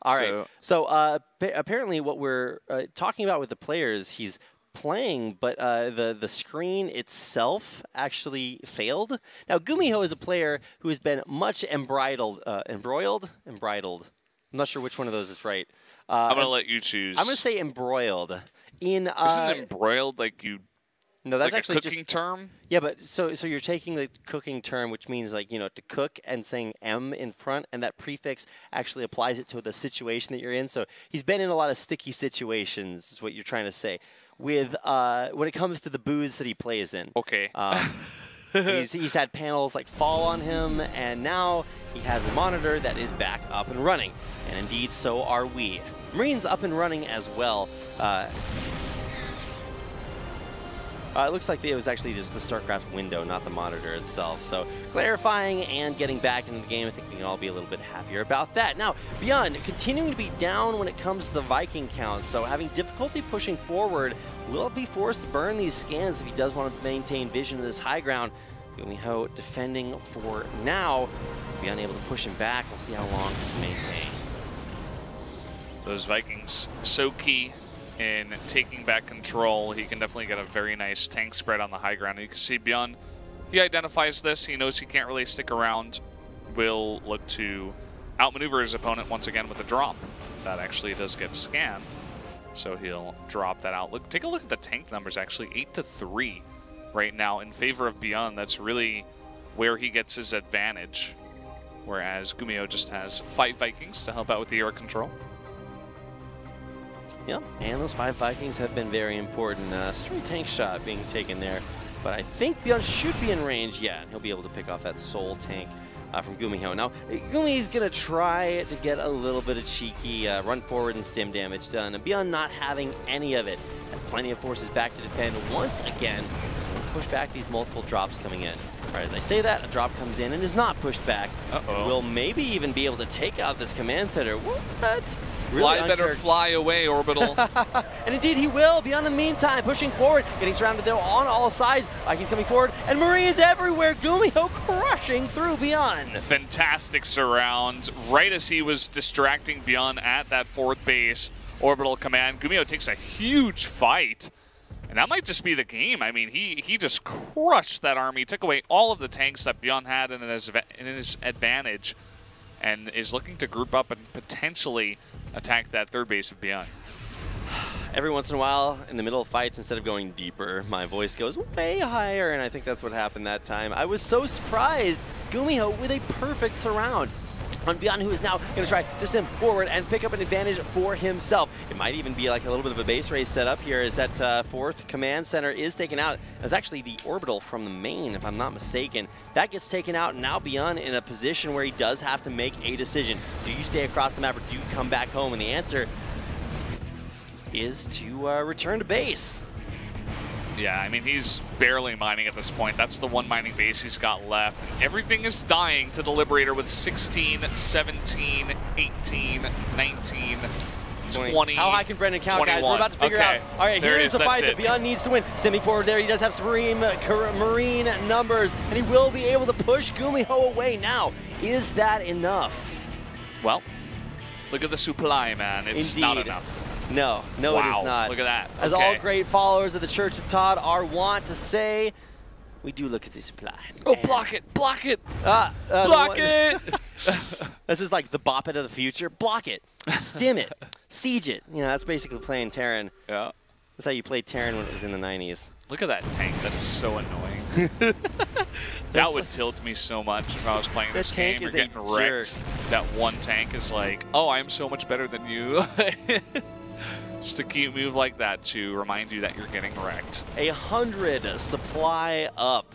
All right. So apparently what we're talking about with the players, he's playing, but the screen itself actually failed. Now, GuMiho is a player who has been much embroiled. I'm not sure which one of those is right. I'm going to let you choose. I'm going to say embroiled. Isn't embroiled like you... No, that's like actually a cooking term? Yeah, but so you're taking the cooking term, which means like, to cook and saying M in front, and that prefix actually applies it to the situation that you're in. So he's been in a lot of sticky situations, is what you're trying to say. With when it comes to the booths that he plays in. Okay. He's had panels like fall on him, and now he has a monitor that is back up and running. And indeed, so are we. Marine's up and running as well. It looks like it was actually just the StarCraft window, not the monitor itself. So clarifying and getting back into the game, I think we can all be a little bit happier about that. Now, ByuN continuing to be down when it comes to the Viking count, so having difficulty pushing forward. Will be forced to burn these scans if he does want to maintain vision of this high ground. GuMiho defending for now. ByuN able to push him back. We'll see how long he can maintain. Those Vikings so key in taking back control. He can definitely get a very nice tank spread on the high ground. You can see ByuN, he identifies this. He knows he can't really stick around. Will look to outmaneuver his opponent once again with a drop. That actually does get scanned. So he'll drop that out. Take a look at the tank numbers, actually. 8-3 right now in favor of ByuN. That's really where he gets his advantage. Whereas GuMiho just has 5 Vikings to help out with the air control. Yep, and those 5 Vikings have been very important. Straight tank shot being taken there. But I think ByuN should be in range, yeah, and he'll be able to pick off that soul tank from GuMiho. Now, GuMiho's going to try to get a little bit of cheeky run forward and stim damage done. And ByuN not having any of it, has plenty of forces back to defend once again. Push back these multiple drops coming in. All right, as I say that, a drop comes in and is not pushed back. Uh-oh. Will maybe even be able to take out this command center. What? Really fly better fly away, Orbital. And indeed he will. ByuN in the meantime, pushing forward, getting surrounded there on all sides. Vikings coming forward, and Marines everywhere. GuMiho crushing through ByuN. Fantastic surround. Right as he was distracting ByuN at that 4th base orbital command, GuMiho takes a huge fight. And that might just be the game. I mean, he just crushed that army, took away all of the tanks that ByuN had in his advantage, and is looking to group up and potentially attack that 3rd base of ByuN. Every once in a while, in the middle of fights, instead of going deeper, my voice goes way higher, and I think that's what happened that time. I was so surprised. GuMiho with a perfect surround on ByuN, who is now going to try to stim forward and pick up an advantage for himself. It might even be like a little bit of a base race set up here as that 4th command center is taken out. It's actually the orbital from the main, if I'm not mistaken. That gets taken out, and now ByuN in a position where he does have to make a decision. Do you stay across the map or do you come back home? And the answer is to return to base. Yeah, I mean, he's barely mining at this point. That's the one mining base he's got left. Everything is dying to the Liberator with 16, 17, 18, 19, 20. How high can Brendan count, 21. guys? We're about to figure out. All right, here's the fight that ByuN needs to win. Stimming forward there, he does have supreme Marine numbers, and he will be able to push GuMiho away. Now, is that enough? Well, look at the supply, man. It's Indeed. not enough. No, wow. It is not. Look at that. As all great followers of the Church of Todd are wont to say, we do look at the supply. Oh, block it, block it, block it. This is like the bop it of the future. Block it, stim it, siege it. You know, that's basically playing Terran. Yeah. That's how you played Terran when it was in the 90s. Look at that tank. That's so annoying. That would tilt me so much if I was playing this game. You're getting wrecked. That one tank is like, oh, I'm so much better than you. Just a cute move like that to remind you that you're getting wrecked. 100 supply up.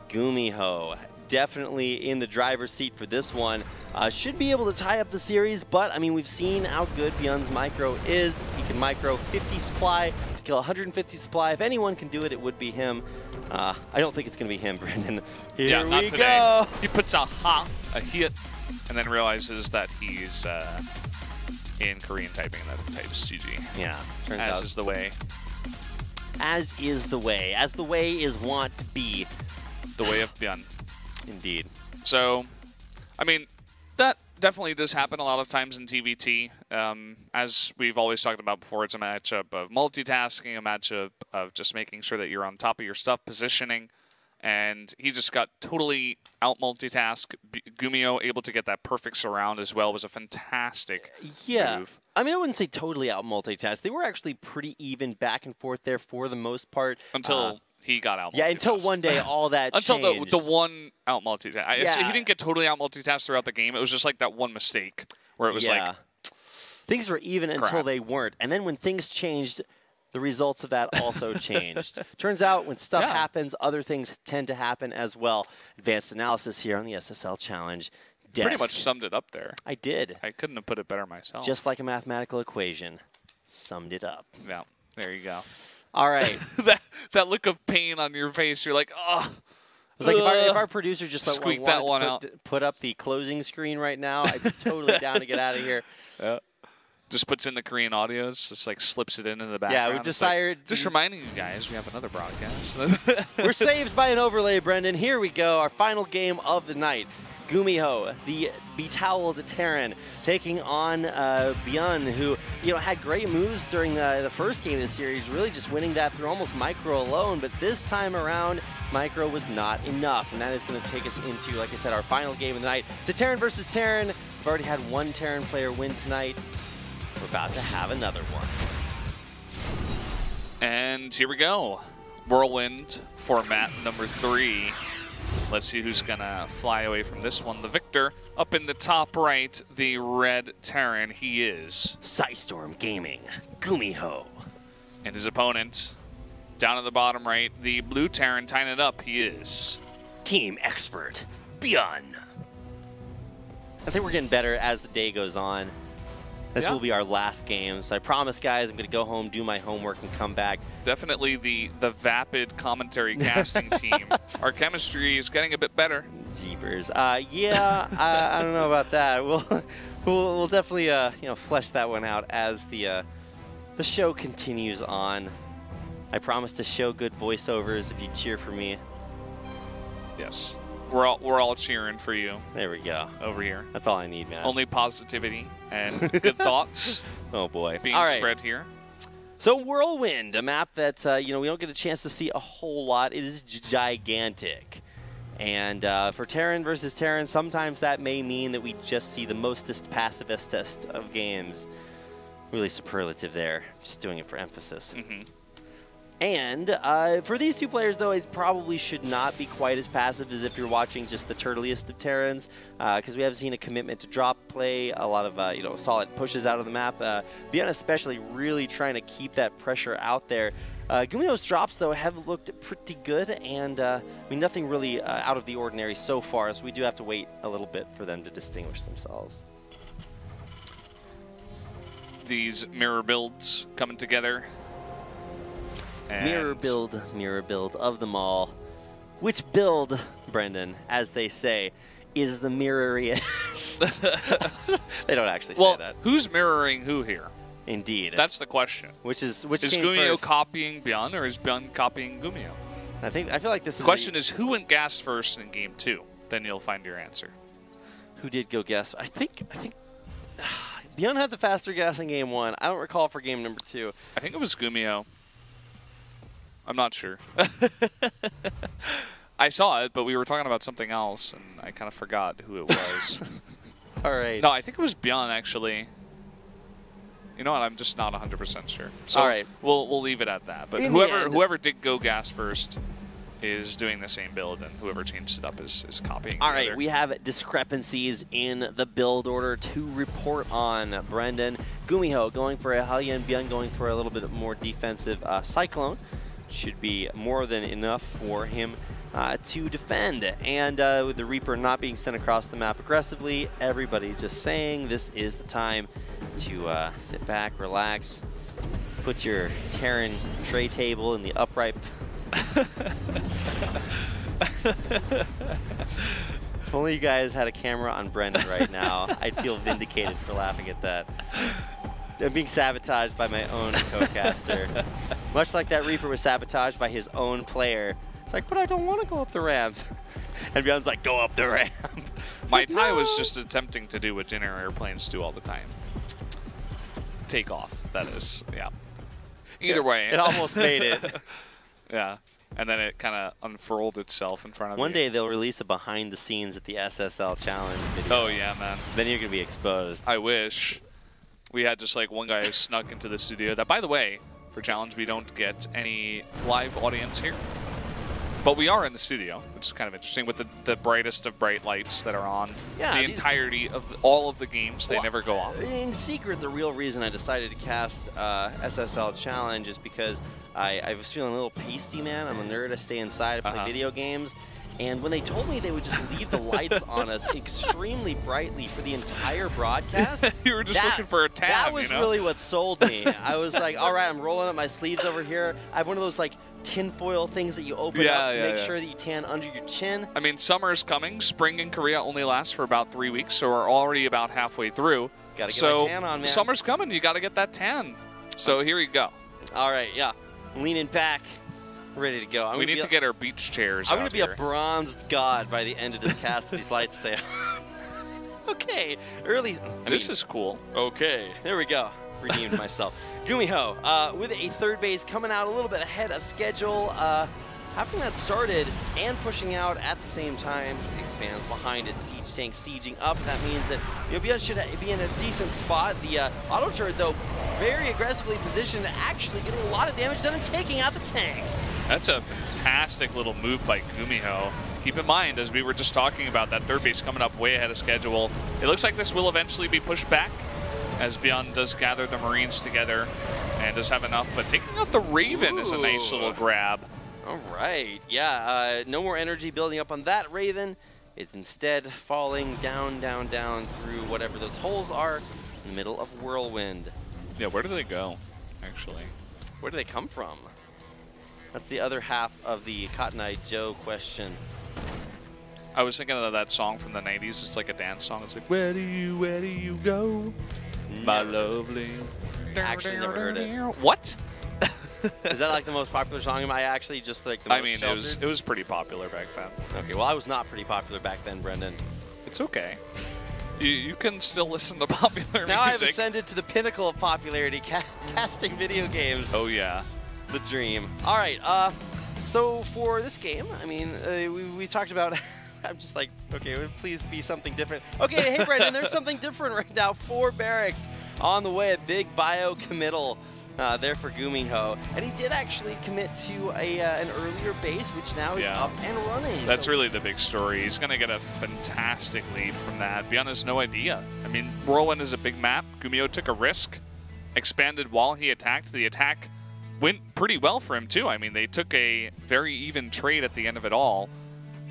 GuMiho definitely in the driver's seat for this one. Should be able to tie up the series, but I mean, we've seen how good ByuN's micro is. He can micro 50 supply, kill 150 supply. If anyone can do it, it would be him. I don't think it's going to be him, Brendan. Here we go. He puts a hit, and then realizes that he's in Korean typing, and that types GG. Yeah, turns out. As is the way. As is the way. As the way is wont to be. The way of ByuN. Indeed. So, I mean, that definitely does happen a lot of times in TVT. As we've always talked about before, it's a matchup of multitasking, a matchup of just making sure that you're on top of your stuff, positioning, and he just got totally out-multitasked. GuMiho able to get that perfect surround as well was a fantastic move. I mean, I wouldn't say totally out-multitasked. They were actually pretty even back and forth there for the most part. Until he got out-multitasked. Yeah, until one day all that until changed. the one out-multitask. He didn't get totally out-multitasked throughout the game. It was just like that one mistake where it was like... Things were even until they weren't. And then when things changed, the results of that also changed. Turns out when stuff happens, other things tend to happen as well. Advanced analysis here on the SSL Challenge. Pretty much summed it up there. I did. I couldn't have put it better myself. Just like a mathematical equation. Summed it up. Yeah, there you go. All right. that look of pain on your face, you're like, oh. It's like if our producer just squeaked that one out. Put up the closing screen right now, I'd be totally down to get out of here. Yeah. Just puts in the Korean audios, just like slips it into the background. Yeah, we decided. Like, just reminding you guys, we have another broadcast. We're saved by an overlay, Brendan. Here we go, our final game of the night. GuMiho, the betoweled Terran, taking on ByuN, who had great moves during the first game of the series, really just winning that through almost micro alone. But this time around, micro was not enough, and that is going to take us into, like I said, our final game of the night. It's a Terran versus Terran. We've already had one Terran player win tonight. We're about to have another one. And here we go. Whirlwind format number 3. Let's see who's going to fly away from this one. The victor, up in the top right, the red Terran. He is Psystorm Gaming, GuMiho. And his opponent, down at the bottom right, the blue Terran, tying it up. He is Team Expert, ByuN. I think we're getting better as the day goes on. This will be our last game, so I promise, guys, I'm going to go home, do my homework, and come back. Definitely the vapid commentary casting team. Our chemistry is getting a bit better. Jeepers. I don't know about that. We'll definitely flesh that one out as the show continues on. I promise to show good voiceovers if you cheer for me. Yes. We're all cheering for you. There we go. Over here. That's all I need, man. Only positivity and good thoughts. Oh boy. Being spread here. So Whirlwind, a map that we don't get a chance to see a whole lot. It is gigantic. And for Terran versus Terran, sometimes that may mean that we just see the mostest pacifistest of games. Really superlative there. Just doing it for emphasis. Mm-hmm. And for these two players, though, it probably should not be quite as passive as if you're watching just the turtliest of Terrans, because we have seen a commitment to drop play, a lot of solid pushes out of the map. ByuN especially really trying to keep that pressure out there. GuMiho's drops, though, have looked pretty good, and nothing really out of the ordinary so far, so we do have to wait a little bit for them to distinguish themselves. These mirror builds coming together. Mirror build of them all. Which build, Brendan, as they say, is the mirroriest? They don't actually say that. Who's mirroring who here? Indeed. That's the question. Which is came GuMiho first? copying ByuN, or is ByuN copying GuMiho? I feel like this is the question is who went gas first in game 2. Then you'll find your answer. Who did go gas? I think ByuN had the faster gas in game 1. I don't recall for game number 2. I think it was GuMiho. I'm not sure. I saw it, but we were talking about something else, and I kind of forgot who it was. All right. No, I think it was ByuN, actually. You know what? I'm just not 100% sure. So all right. We'll leave it at that. But whoever did go gas first is doing the same build, and whoever changed it up is copying. All right, we have discrepancies in the build order to report on. Brendan, GuMiho going for a Hellion, ByuN going for a little bit more defensive Cyclone. Should be more than enough for him to defend. And with the Reaper not being sent across the map aggressively, everybody just saying this is the time to sit back, relax, put your Terran tray table in the upright. If only you guys had a camera on Brendan right now, I'd feel vindicated for laughing at that. I'm being sabotaged by my own co-caster. Much like that Reaper was sabotaged by his own player. It's like, but I don't want to go up the ramp. And ByuN's like, go up the ramp. My tie was just attempting to do what dinner airplanes do all the time. Take off, that is, yeah. Either way. It almost made it. Yeah. and then it kind of unfurled itself in front of you. One day they'll release a behind the scenes at the SSL Challenge video. Oh, yeah, man. Then you're going to be exposed. I wish. We had just like one guy who snuck into the studio. That, by the way, for Challenge, we don't get any live audience here. But we are in the studio, which is kind of interesting, with the brightest of bright lights that are on the entirety of all of the games. They never go off. In secret, the real reason I decided to cast SSL Challenge is because I was feeling a little pasty, man. I'm a nerd. I stay inside. I play video games. And when they told me they would just leave the lights on us extremely brightly for the entire broadcast, you were just looking for a tab. That was really what sold me. I was like, all right, I'm rolling up my sleeves over here. I have one of those like tinfoil things that you open up to make sure that you tan under your chin. I mean, summer's coming. Spring in Korea only lasts for about 3 weeks, so we're already about halfway through. Gotta get my tan on, man. Summer's coming. You got to get that tan. So here you go. All right, yeah. Leaning back. Ready to go. We need to get our beach chairs. I'm going to be a bronzed god by the end of this cast if these lights stay on. Okay. This is cool. Okay. There we go. Redeemed myself. GuMiho with a third base coming out a little bit ahead of schedule. Having that started and pushing out at the same time, expands behind it, siege tank sieging up. That means that ByuN should be in a decent spot. The auto turret, though, very aggressively positioned, actually getting a lot of damage done and taking out the tank. That's a fantastic little move by GuMiho. Keep in mind, as we were just talking about, that third base coming up way ahead of schedule. It looks like this will eventually be pushed back as ByuN does gather the Marines together and does have enough. But taking out the Raven is a nice little grab. All right. Yeah, no more energy building up on that Raven. It's instead falling down, down, down through whatever those holes are in the middle of Whirlwind. Yeah, where do they go, actually? Where do they come from? That's the other half of the Cotton Eye Joe question. I was thinking of that song from the 90s. It's like a dance song. It's like, where do you go, my lovely? Actually never heard it. What? Is that like the most popular song? Am I actually just like the most sheltered? it was pretty popular back then. Okay, well, I was not pretty popular back then, Brendan. It's okay. You can still listen to popular music. Now I've ascended to the pinnacle of popularity, casting video games. Oh, yeah. The dream. All right, so for this game, I mean, we talked about, I'm just like, okay, please be something different. Okay, hey, Brendan, there's something different right now. 4 barracks on the way, a big bio committal there for GuMiho. And he did actually commit to an earlier base, which now is up and running. That's really the big story. He's going to get a fantastic lead from that. ByuN has no idea. I mean, Whirlwind is a big map. GuMiho took a risk, expanded while he attacked. The attack went pretty well for him, too. I mean, they took a very even trade at the end of it all.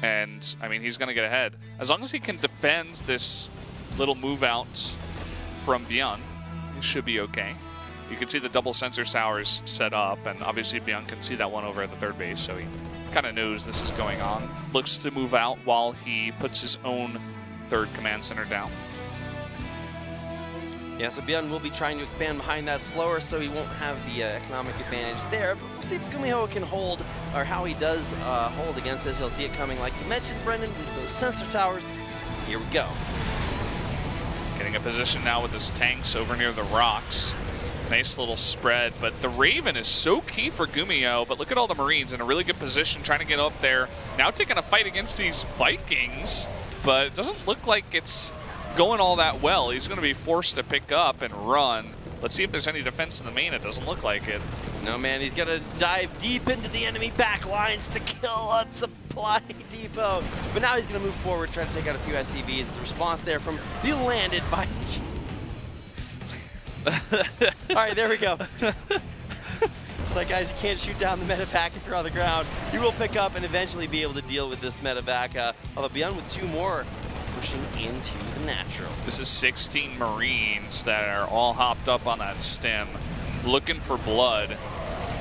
And, I mean, he's going to get ahead. As long as he can defend this little move out from ByuN, he should be okay. You can see the double sensor towers set up, and obviously ByuN can see that one over at the third base, so he kind of knows this is going on. Looks to move out while he puts his own third command center down. Yeah, so ByuN will be trying to expand behind that slower, so he won't have the economic advantage there. But we'll see if GuMiho can hold, or how he does hold against this. He'll see it coming, like you mentioned, Brendan, with those sensor towers. Here we go. Getting a position now with his tanks over near the rocks. Nice little spread, but the Raven is so key for GuMiho. But look at all the Marines in a really good position, trying to get up there. Now taking a fight against these Vikings, but it doesn't look like it's going all that well. He's going to be forced to pick up and run. Let's see if there's any defense in the main. It doesn't look like it. No, man, he's going to dive deep into the enemy back lines to kill a supply depot. But now he's going to move forward, try to take out a few SCVs. The response there from the landed Viking. All right, there we go. It's like, guys, you can't shoot down the medevac if you're on the ground. You will pick up and eventually be able to deal with this medevac. Although ByuN with 2 more pushing into the natural. This is 16 Marines that are all hopped up on that stem, looking for blood,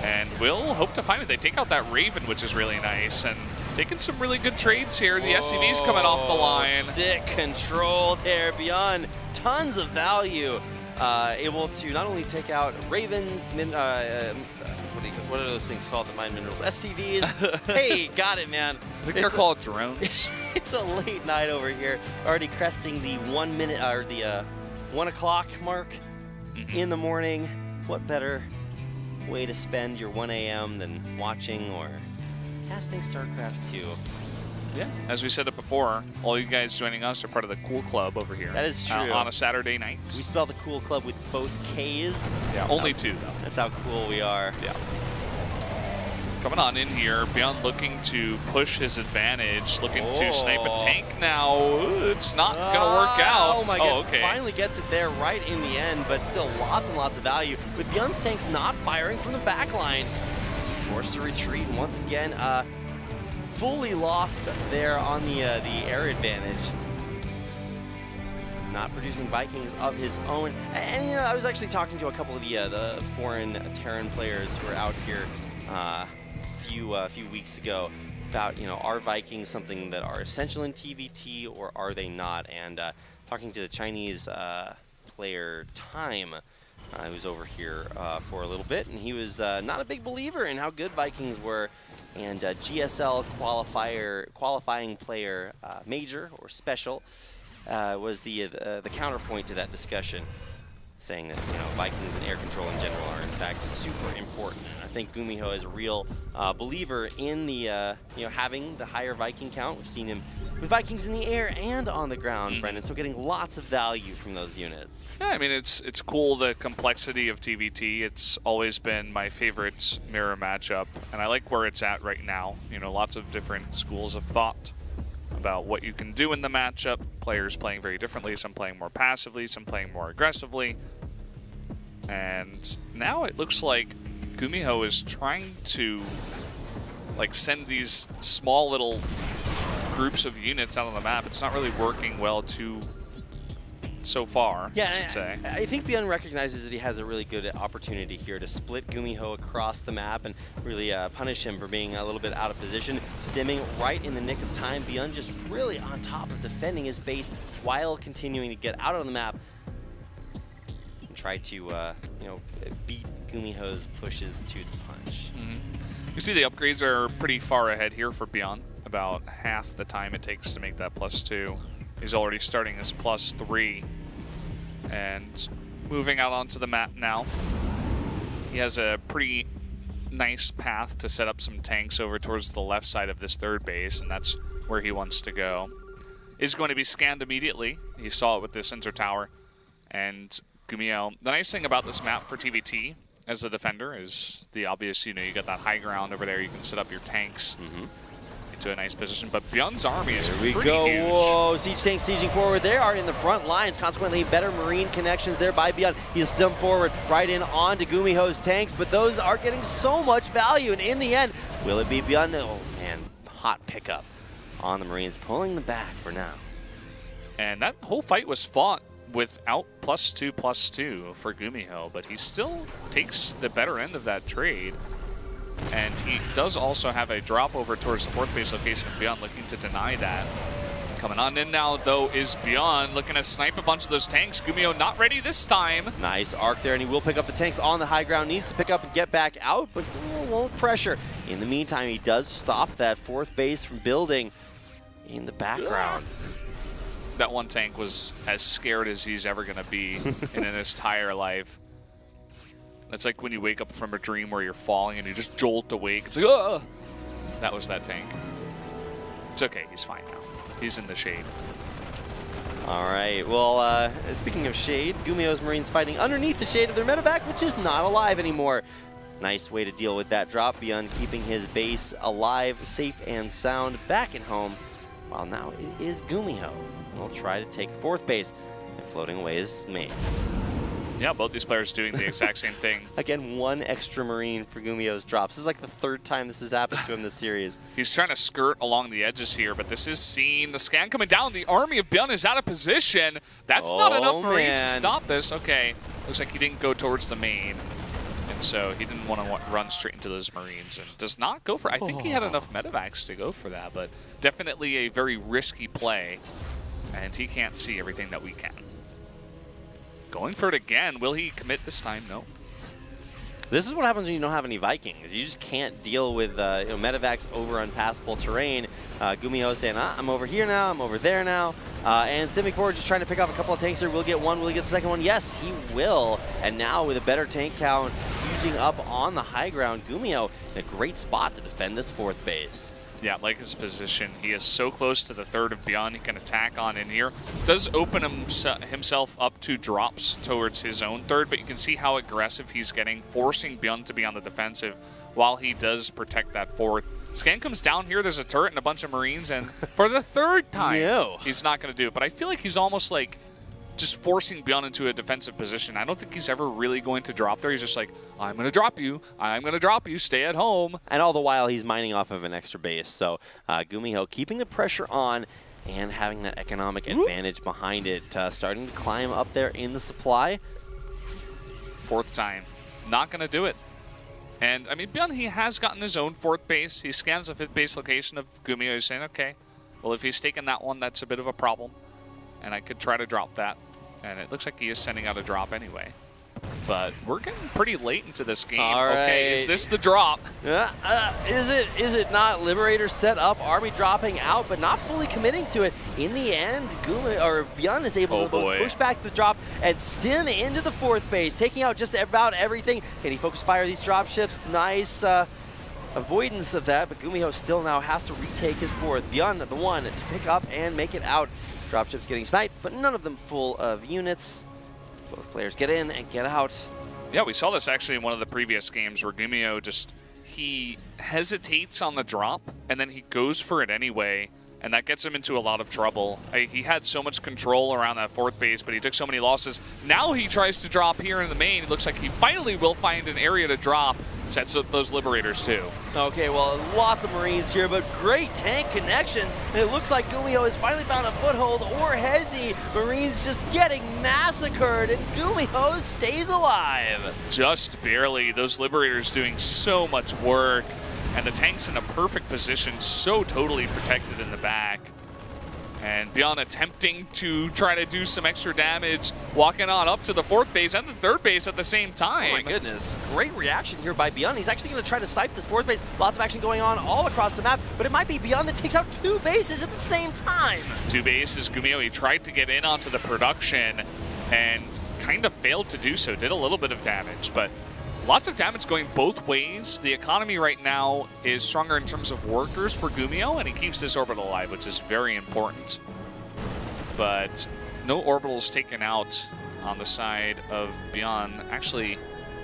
and will hope to find it. They take out that Raven, which is really nice, and taking some really good trades here. The SCV's coming off the line. Sick control there, ByuN. Tons of value. Able to not only take out Raven, what are those things called, the mine minerals? SCVs. Hey, got it, man. I think they're called drones. It's a late night over here. Already cresting the 1 minute, or the 1 o'clock mark in the morning. What better way to spend your 1 a.m. than watching or casting StarCraft 2. Yeah, as we said it before, all you guys joining us are part of the Cool Club over here. That is true. On a Saturday night. We spell the Cool Club with both K's. Yeah, only 2 though. That's how cool we are. Yeah. Coming on in here, ByuN looking to push his advantage, looking to snipe a tank now. It's not going to work out. Oh my god, okay. Finally gets it there right in the end, but still lots and lots of value. With ByuN's tanks not firing from the back line. Forced to retreat, and once again, fully lost there on the air advantage. Not producing Vikings of his own. And you know, I was actually talking to a couple of the foreign Terran players who were out here a few weeks ago about, you know, are Vikings something that are essential in TVT or are they not? And talking to the Chinese player Time, who was over here for a little bit, and he was not a big believer in how good Vikings were. And GSL qualifying player Major or Special was the counterpoint to that discussion, saying that, you know, Vikings and air control in general are in fact super important. And I think GuMiho is a real believer in the you know, having the higher Viking count. We've seen him with Vikings in the air and on the ground, Brendan, so getting lots of value from those units. Yeah, I mean, it's cool, the complexity of TVT. It's always been my favorite mirror matchup, and I like where it's at right now. You know, lots of different schools of thought about what you can do in the matchup. Players playing very differently, some playing more passively, some playing more aggressively. And now it looks like GuMiho is trying to like send these small little groups of units out on the map. It's not really working well so far, yeah, I should say. I think ByuN recognizes that he has a really good opportunity here to split GuMiho across the map and really punish him for being a little bit out of position. Stimming right in the nick of time. ByuN just really on top of defending his base while continuing to get out on the map and try to you know, beat GuMiho's pushes to the punch. You see the upgrades are pretty far ahead here for ByuN. About half the time it takes to make that +2. He's already starting his +3 and moving out onto the map now. He has a pretty nice path to set up some tanks over towards the left side of this third base, and that's where he wants to go. Is going to be scanned immediately. You saw it with the sensor tower. And GuMiho, the nice thing about this map for TVT as a defender is the obvious, you know, you got that high ground over there. You can set up your tanks into a nice position. But ByuN's army is pretty huge. Whoa, Siege tanks sieging forward. They are in the front lines. Consequently, better marine connections there by ByuN. He's stumped forward right in onto GuMiho's tanks, but those are getting so much value. And in the end, will it be ByuN? Oh, man, hot pickup on the Marines, pulling them back for now. And that whole fight was fought without +2/+2 for GuMiho, but he still takes the better end of that trade. And he does also have a drop over towards the fourth base location of ByuN, looking to deny that. Coming on in now, though, is ByuN, looking to snipe a bunch of those tanks. GuMiho not ready this time. Nice arc there, and he will pick up the tanks on the high ground. Needs to pick up and get back out, but won't pressure. In the meantime, he does stop that fourth base from building in the background. That one tank was as scared as he's ever going to be in his entire life. That's like when you wake up from a dream where you're falling and you just jolt awake. It's like, ah! That was that tank. It's okay, he's fine now. He's in the shade. All right, well, speaking of shade, GuMiho's Marines fighting underneath the shade of their medevac, which is not alive anymore. Nice way to deal with that drop. ByuN keeping his base alive, safe and sound, back at home. While now it is GuMiho. We'll try to take fourth base, and floating away is made. Yeah, both these players doing the exact same thing. Again, one extra Marine for GuMiho's drops. This is like the third time this has happened to him this series. He's trying to skirt along the edges here, but this is seen. The scan coming down. The army of ByuN is out of position. That's not enough Marines to stop this. Okay, looks like he didn't go towards the main. And so he didn't want to run straight into those Marines and does not go for it. I think he had enough medevacs to go for that, but definitely a very risky play. And he can't see everything that we can. Going for it again. Will he commit this time? No. This is what happens when you don't have any Vikings. You just can't deal with you know, medevacs over unpassable terrain. GuMiho saying, I'm over here now, I'm over there now. And Simic4 just trying to pick off a couple of tanks here. Will get one, will he get the second one? Yes, he will. And now with a better tank count, sieging up on the high ground, GuMiho in a great spot to defend this 4th base. Yeah, like his position. He is so close to the 3rd of ByuN. He can attack on in here. Does open himself up to drops towards his own 3rd, but you can see how aggressive he's getting, forcing ByuN to be on the defensive while he does protect that 4th. Scan comes down here, there's a turret and a bunch of Marines, and for the 3rd time, he's not going to do it. But I feel like he's almost like just forcing ByuN into a defensive position. I don't think he's ever really going to drop there. He's just like, I'm going to drop you. I'm going to drop you. Stay at home. And all the while, he's mining off of an extra base. So GuMiho keeping the pressure on and having that economic advantage behind it, starting to climb up there in the supply. 4th time. Not going to do it. And, I mean, ByuN, he has gotten his own 4th base. He scans the 5th base location of GuMiho. He's saying, okay, well, if he's taken that one, that's a bit of a problem. And I could try to drop that. And it looks like he is sending out a drop anyway. But we're getting pretty late into this game. All right. Okay, is this the drop? Is it not? Liberator set up, Army dropping out, but not fully committing to it. In the end, ByuN is able to both push back the drop and stim into the 4th base, taking out just about everything. Can he focus fire these drop ships? Nice avoidance of that, but GuMiho still now has to retake his 4th. ByuN, the one to pick up and make it out. Dropships getting sniped, but none of them full of units. Both players get in and get out. Yeah, we saw this actually in one of the previous games where GuMiho he hesitates on the drop, and then he goes for it anyway, and that gets him into a lot of trouble. He had so much control around that 4th base, but he took so many losses. Now he tries to drop here in the main. It looks like he finally will find an area to drop. Sets up those Liberators too. Okay, well, lots of Marines here, but great tank connections. And it looks like GuMiho has finally found a foothold, or has he? Marines just getting massacred, and GuMiho stays alive. Just barely. Those Liberators doing so much work. And the tank's in a perfect position, so totally protected in the back. And ByuN attempting to try to do some extra damage, walking on up to the 4th base and the 3rd base at the same time. Oh my goodness, great reaction here by ByuN. He's actually going to try to snipe this 4th base. Lots of action going on all across the map, but it might be ByuN that takes out 2 bases at the same time. 2 bases, GuMiho, he tried to get in onto the production and kind of failed to do so. Did a little bit of damage, but lots of damage going both ways. The economy right now is stronger in terms of workers for GuMiho, and he keeps this orbital alive, which is very important. But no orbitals taken out on the side of ByuN. Actually,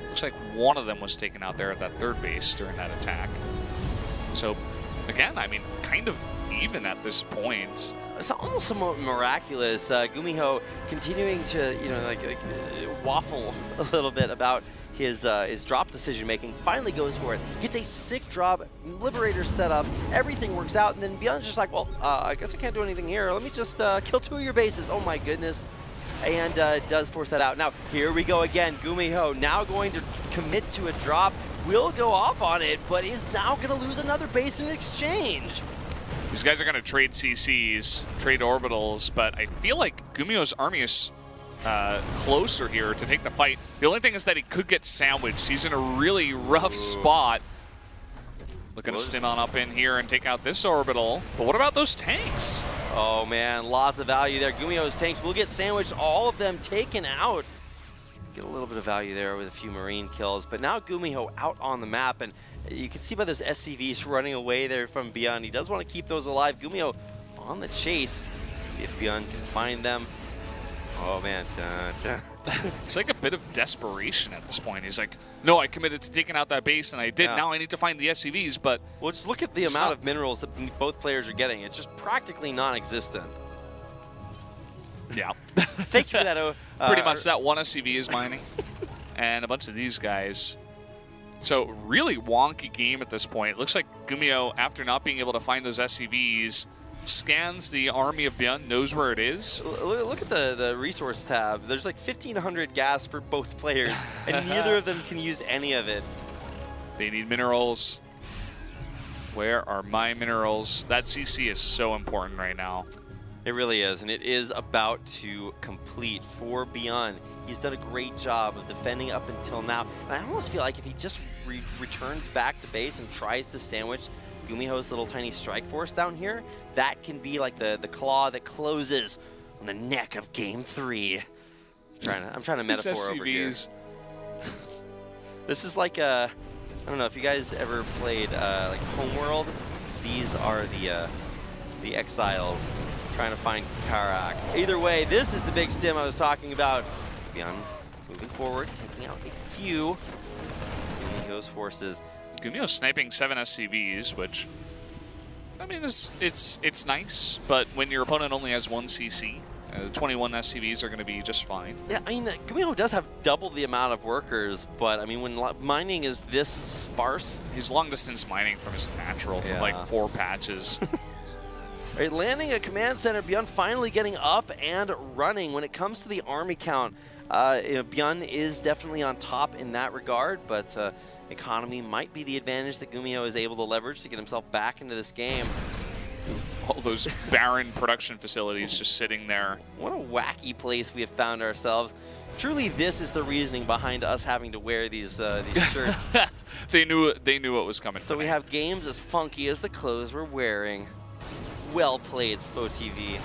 looks like one of them was taken out there at that 3rd base during that attack. So, again, I mean, kind of even at this point. It's almost somewhat miraculous. GuMiho continuing to, waffle a little bit about his drop decision making, finally goes for it, gets a sick drop, Liberator set up, everything works out, and then ByuN's just like, well, I guess I can't do anything here. Let me just kill 2 of your bases. Oh my goodness. And does force that out. Now, here we go again. GuMiho now going to commit to a drop, will go off on it, but is now going to lose another base in exchange. These guys are going to trade CCs, trade orbitals, but I feel like GuMiho's army is closer here to take the fight. The only thing is that he could get sandwiched. He's in a really rough spot. Looking to stim on up in here and take out this orbital. But what about those tanks? Oh man, lots of value there. GuMiho's tanks will get sandwiched, all of them taken out. Get a little bit of value there with a few Marine kills, but now GuMiho out on the map, and you can see by those SCVs running away there from ByuN. He does want to keep those alive. GuMiho on the chase. See if ByuN can find them. Oh man, It's like a bit of desperation at this point. He's like, no, I committed to taking out that base, and I did. Yeah. Now I need to find the SCVs, but... Well, just look at the amount of minerals that both players are getting. It's just practically non-existent. Yeah. Thank you for that. Pretty much that one SCV is mining, and a bunch of these guys. So really wonky game at this point. It looks like GuMiho, after not being able to find those SCVs, scans the army of ByuN, knows where it is. Look at the resource tab. There's like 1,500 gas for both players, and neither of them can use any of it. They need minerals. Where are my minerals? That CC is so important right now. It really is, and it is about to complete for ByuN. He's done a great job of defending up until now, and I almost feel like if he just returns back to base and tries to sandwich GuMiho's little tiny strike force down here, that can be like the claw that closes on the neck of Game 3. I'm trying to metaphor over here. This is like I don't know if you guys ever played like Homeworld. These are the exiles trying to find Karak. Either way, this is the big stim I was talking about. ByuN moving forward, taking out a few GuMiho's forces. GuMiho sniping 7 SCVs, which I mean it's nice, but when your opponent only has 1 CC, 21 SCVs are going to be just fine. Yeah, I mean, GuMiho does have double the amount of workers, but I mean, when mining is this sparse, he's long distance mining from his natural, from like 4 patches. Right, landing a command center, ByuN finally getting up and running. When it comes to the army count, ByuN is definitely on top in that regard, but economy might be the advantage that GuMiho is able to leverage to get himself back into this game. All those barren production facilities just sitting there. What a wacky place we have found ourselves. Truly, this is the reasoning behind us having to wear these shirts. They knew what was coming. So we have games as funky as the clothes we're wearing. Well played, SpoTV.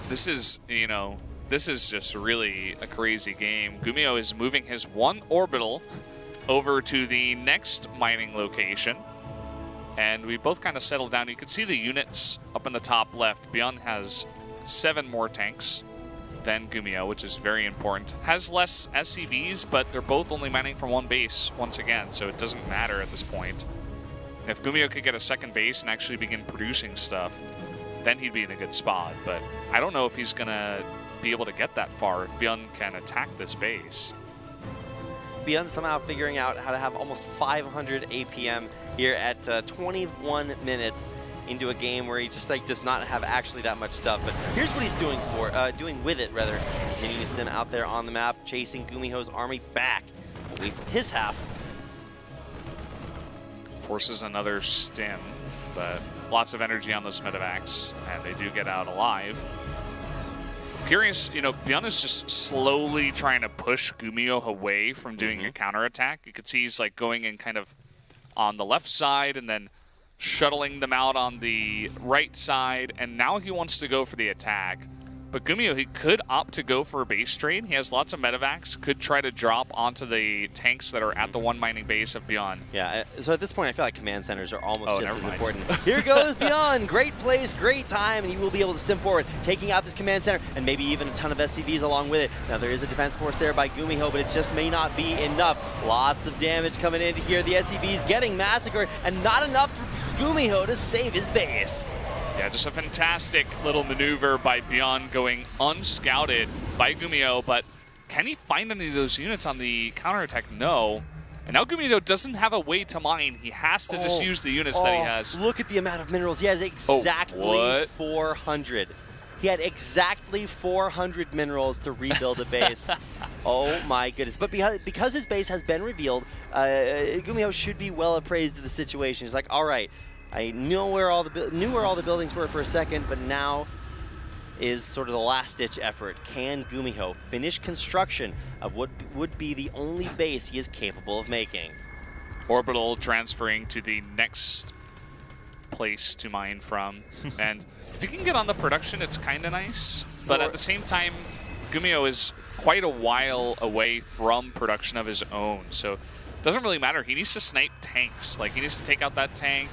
This is, this is just really a crazy game. GuMiho is moving his 1 orbital over to the next mining location. And we both kind of settled down. You can see the units up in the top left. ByuN has 7 more tanks than GuMiho, which is very important. Has less SCVs, but they're both only mining from 1 base once again, so it doesn't matter at this point. If GuMiho could get a 2nd base and actually begin producing stuff, then he'd be in a good spot. But I don't know if he's going to be able to get that far if ByuN can attack this base. ByuN somehow figuring out how to have almost 500 APM here at 21 minutes into a game where he just does not have actually that much stuff. But here's what he's doing with it rather. Continuing to stem out there on the map, chasing GuMiho's army back away from his half. Forces another stim, but lots of energy on those medevacs, and they do get out alive. Curious, ByuN is just slowly trying to push GuMiho away from doing a counterattack. You could see he's like going in kind of on the left side and then shuttling them out on the right side, and now he wants to go for the attack. But GuMiho, he could opt to go for a base trade. He has lots of medevacs, could try to drop onto the tanks that are at the 1 mining base of ByuN. Yeah, so at this point, I feel like command centers are almost just as important. Here goes ByuN. Great place, great time, and he will be able to stim forward, taking out this command center, and maybe even a ton of SCVs along with it. Now, there is a defense force there by GuMiho, but it just may not be enough. Lots of damage coming into here. The SCVs getting massacred, and not enough for GuMiho to save his base. Yeah, just a fantastic little maneuver by ByuN going unscouted by GuMiho, but can he find any of those units on the counterattack? No. And now GuMiho doesn't have a way to mine. He has to just use the units that he has. Look at the amount of minerals. He has exactly 400. He had exactly 400 minerals to rebuild a base. Oh my goodness. But because his base has been revealed, GuMiho should be well appraised of the situation. He's like, all right, I knew where all the buildings were for a second, but now is sort of the last-ditch effort. Can GuMiho finish construction of what would be the only base he is capable of making? Orbital transferring to the next place to mine from. And if you can get on the production, it's kind of nice. But at the same time, GuMiho is quite a while away from production of his own. So it doesn't really matter. He needs to snipe tanks. Like, he needs to take out that tank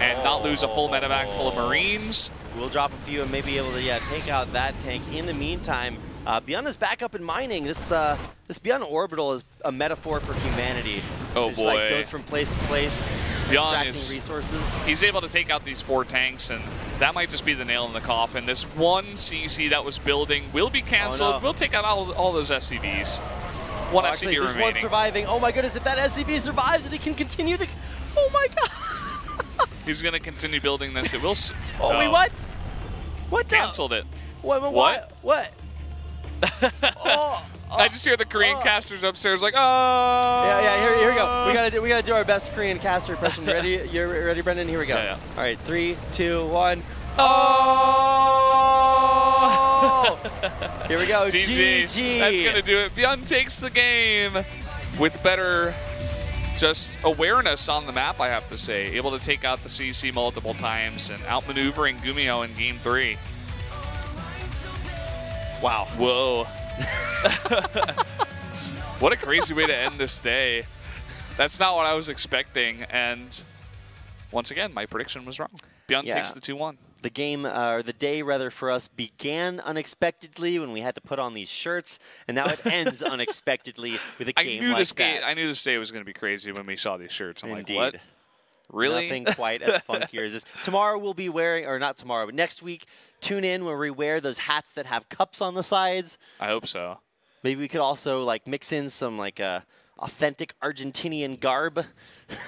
and not lose a full medevac full of Marines. We'll drop a few and maybe able to take out that tank. In the meantime, ByuN is back up in mining. This ByuN orbital is a metaphor for humanity. Oh boy! Like goes from place to place, extracting resources. He's able to take out these 4 tanks, and that might just be the nail in the coffin. This 1 CC that was building will be canceled. Oh, no. We'll take out all those SCVs. One SCV actually, there's remaining. 1 surviving. Oh my goodness! If that SCV survives, and he can continue the. Oh my god! He's gonna continue building this. It will. Oh wait, what? What? Canceled it. What? What? I just hear the Korean casters upstairs like, oh. Yeah. Here we go. We gotta do our best Korean caster impression. Ready? You're ready, Brendan? Here we go. Yeah. All right, 3, 2, 1. Here we go. GG. That's gonna do it. ByuN takes the game with better just awareness on the map, I have to say. Able to take out the CC multiple times and outmaneuvering GuMiho in Game 3. Wow. Whoa. What a crazy way to end this day. That's not what I was expecting, and once again, my prediction was wrong. ByuN takes the 2-1. The game, or the day rather, for us began unexpectedly when we had to put on these shirts, and now it ends unexpectedly with a game like that. I knew this day was going to be crazy when we saw these shirts. I'm Indeed. like, what? Really? Nothing quite as funky as this. Tomorrow we'll be wearing, or not tomorrow, but next week, tune in where we wear those hats that have cups on the sides. I hope so. Maybe we could also like mix in some like authentic Argentinian garb.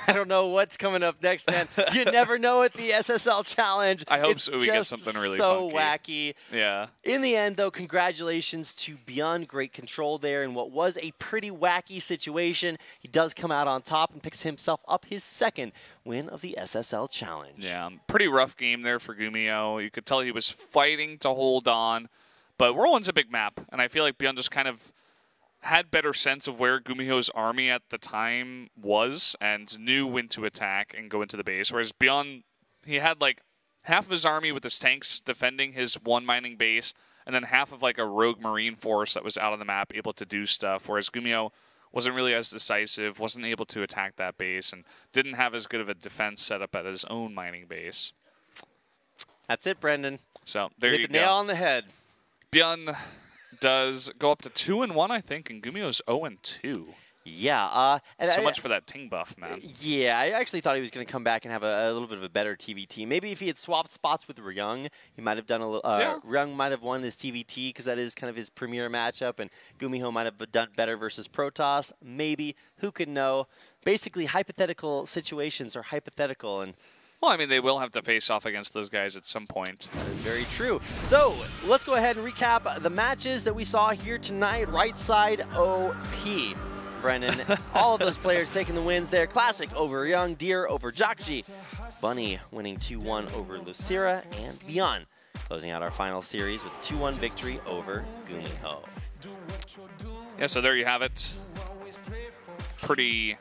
I don't know what's coming up next, man. You never know at the SSL Challenge. I hope it's so. We get something really so funky. wacky. Yeah. In the end, though, congratulations to ByuN. Great control there in what was a pretty wacky situation. He does come out on top and picks himself up his second win of the SSL Challenge. Yeah, pretty rough game there for GuMiho. You could tell he was fighting to hold on, but Whirlwind's a big map, and I feel like ByuN just kind of had better sense of where GuMiho's army at the time was and knew when to attack and go into the base. Whereas ByuN, he had like half of his army with his tanks defending his one mining base, and then half of like a rogue marine force that was out on the map able to do stuff. Whereas GuMiho wasn't really as decisive, wasn't able to attack that base, and didn't have as good of a defense set up at his own mining base. That's it, Brendan. So there you hit go. the nail on the head. ByuN does go up to 2-1, I think, and GuMiho's 0-2. Yeah. And so much for that ting buff, man. Yeah, I actually thought he was going to come back and have a little bit of a better TVT. Maybe if he had swapped spots with RyuN, he might have done a little. RyuN might have won his TVT because that is kind of his premier matchup, and GuMiho might have done better versus Protoss. Maybe. Who could know? Basically, hypothetical situations are hypothetical, and well, I mean, they will have to face off against those guys at some point. That is very true. So let's go ahead and recap the matches that we saw here tonight. Right side OP. Brennan, all of those players taking the wins there. Classic over RyuN, Deer over Jakji, Bunny winning 2-1 over Lucira, and ByuN closing out our final series with a 2-1 victory over GuMiho. Yeah, so there you have it. Pretty...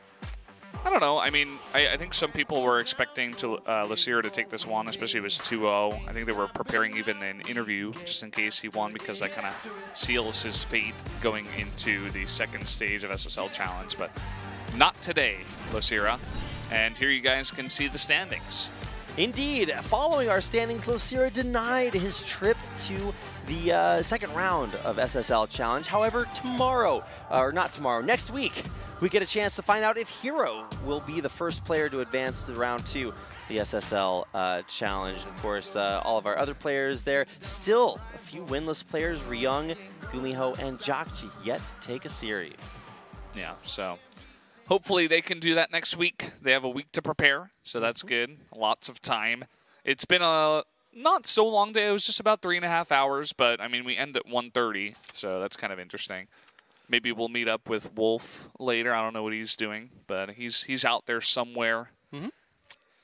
I don't know. I mean, I think some people were expecting to Lucira to take this one, especially if it was 2-0. I think they were preparing even an interview just in case he won, because that kind of seals his fate going into the second stage of SSL Challenge. But not today, Lucira. And here you guys can see the standings. Indeed. Following our standings, Lucira denied his trip to the second round of SSL Challenge. However, tomorrow, or not tomorrow, next week, we get a chance to find out if Hero will be the first player to advance to round 2, the SSL Challenge. And of course, all of our other players there. Still a few winless players, RyuN, GuMiho, and Jakji, yet to take a series. Yeah, so hopefully they can do that next week. They have a week to prepare, so that's good. Lots of time. It's been a not so long day. It was just about 3.5 hours, but I mean, we end at 1:30, so that's kind of interesting. Maybe we'll meet up with Wolf later. I don't know what he's doing, but he's out there somewhere.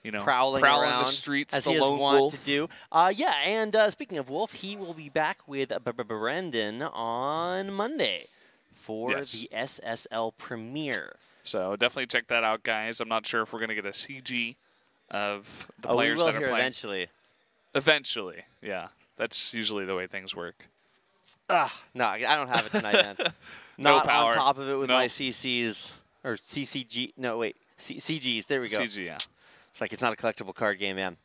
You know, prowling the streets, as the he lone wont wolf. to do. Yeah, and speaking of Wolf, he will be back with Brendan on Monday for the SSL premiere. So definitely check that out, guys. I'm not sure if we're going to get a CG of the players that are playing. Eventually. Eventually, yeah. That's usually the way things work. No, I don't have it tonight, man. No Not power. on top of it with my CCs, or CCG, no, wait, CGs, there we go. CG, yeah. It's like it's not a collectible card game, man.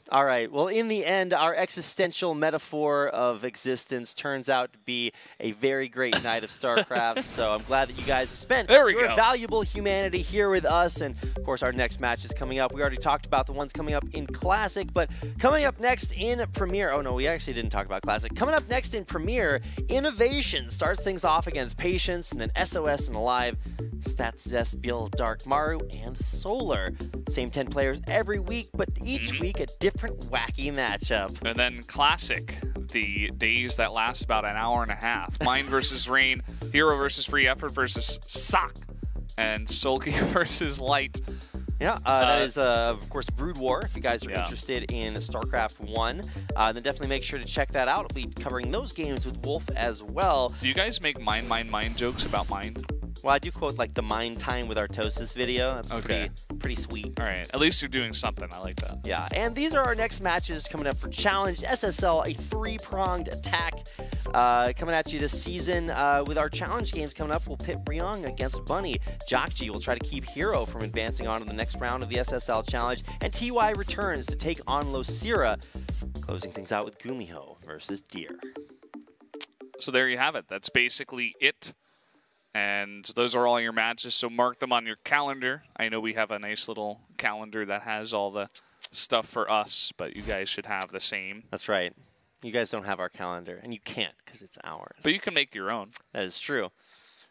All right, well, in the end, our existential metaphor of existence turns out to be a very great night of StarCraft, so I'm glad that you guys have spent your valuable humanity here with us, and, of course, our next match is coming up. We already talked about the ones coming up in Classic, but coming up next in Premier, oh, no, we actually didn't talk about Classic. Coming up next in Premier, Innovation starts things off against Patience, and then SOS and Alive, Stats Zest, Bill, Dark Maru, and Solar. Same 10 players every week, but each week a different wacky matchup. And then Classic, the days that last about an hour and a half. Mine versus Rain, Hero versus Free Effort versus Sock, and Sulky versus Light. Yeah, that is, of course, Brood War, if you guys are interested in StarCraft 1. Then definitely make sure to check that out. We'll be covering those games with Wolf as well. Do you guys make mine jokes about Mind? Well, I do quote like the Mind Time with Artosis video. That's pretty sweet. All right. At least you're doing something. I like that. Yeah. And these are our next matches coming up for Challenge SSL, a 3-pronged attack coming at you this season. With our Challenge games coming up, we'll pit ByuN against Bunny. Jockji will try to keep Hero from advancing on to the next round of the SSL Challenge. And TY returns to take on Losira, closing things out with GuMiho versus Deer. So there you have it. That's basically it. And those are all your matches, so mark them on your calendar. I know we have a nice little calendar that has all the stuff for us, but you guys should have the same. That's right. You guys don't have our calendar, and you can't because it's ours. But you can make your own. That is true.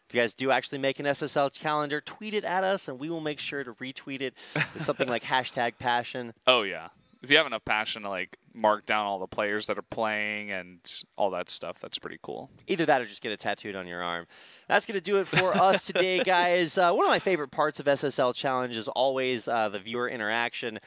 If you guys do actually make an SSL calendar, tweet it at us, and we will make sure to retweet it with something like #passion. Oh, yeah. If you have enough passion to like mark down all the players that are playing and all that stuff, that's pretty cool. Either that or just get it tattooed on your arm. That's going to do it for us today, guys. One of my favorite parts of SSL Challenge is always the viewer interaction.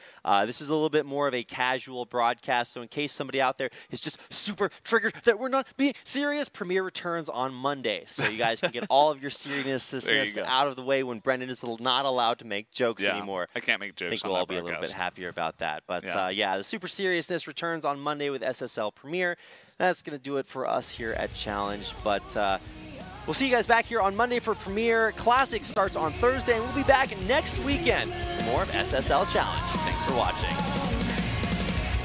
This is a little bit more of a casual broadcast, so in case somebody out there is just super triggered that we're not being serious, Premiere returns on Monday. So you guys can get all of your seriousness out of the way when Brendan is not allowed to make jokes anymore. I can't make jokes. I think we'll all be a little bit happier about that. But yeah, the super seriousness returns on Monday with SSL Premiere. That's going to do it for us here at Challenge. But we'll see you guys back here on Monday for Premiere. Classic starts on Thursday, and we'll be back next weekend for more of SSL Challenge. Thanks for watching.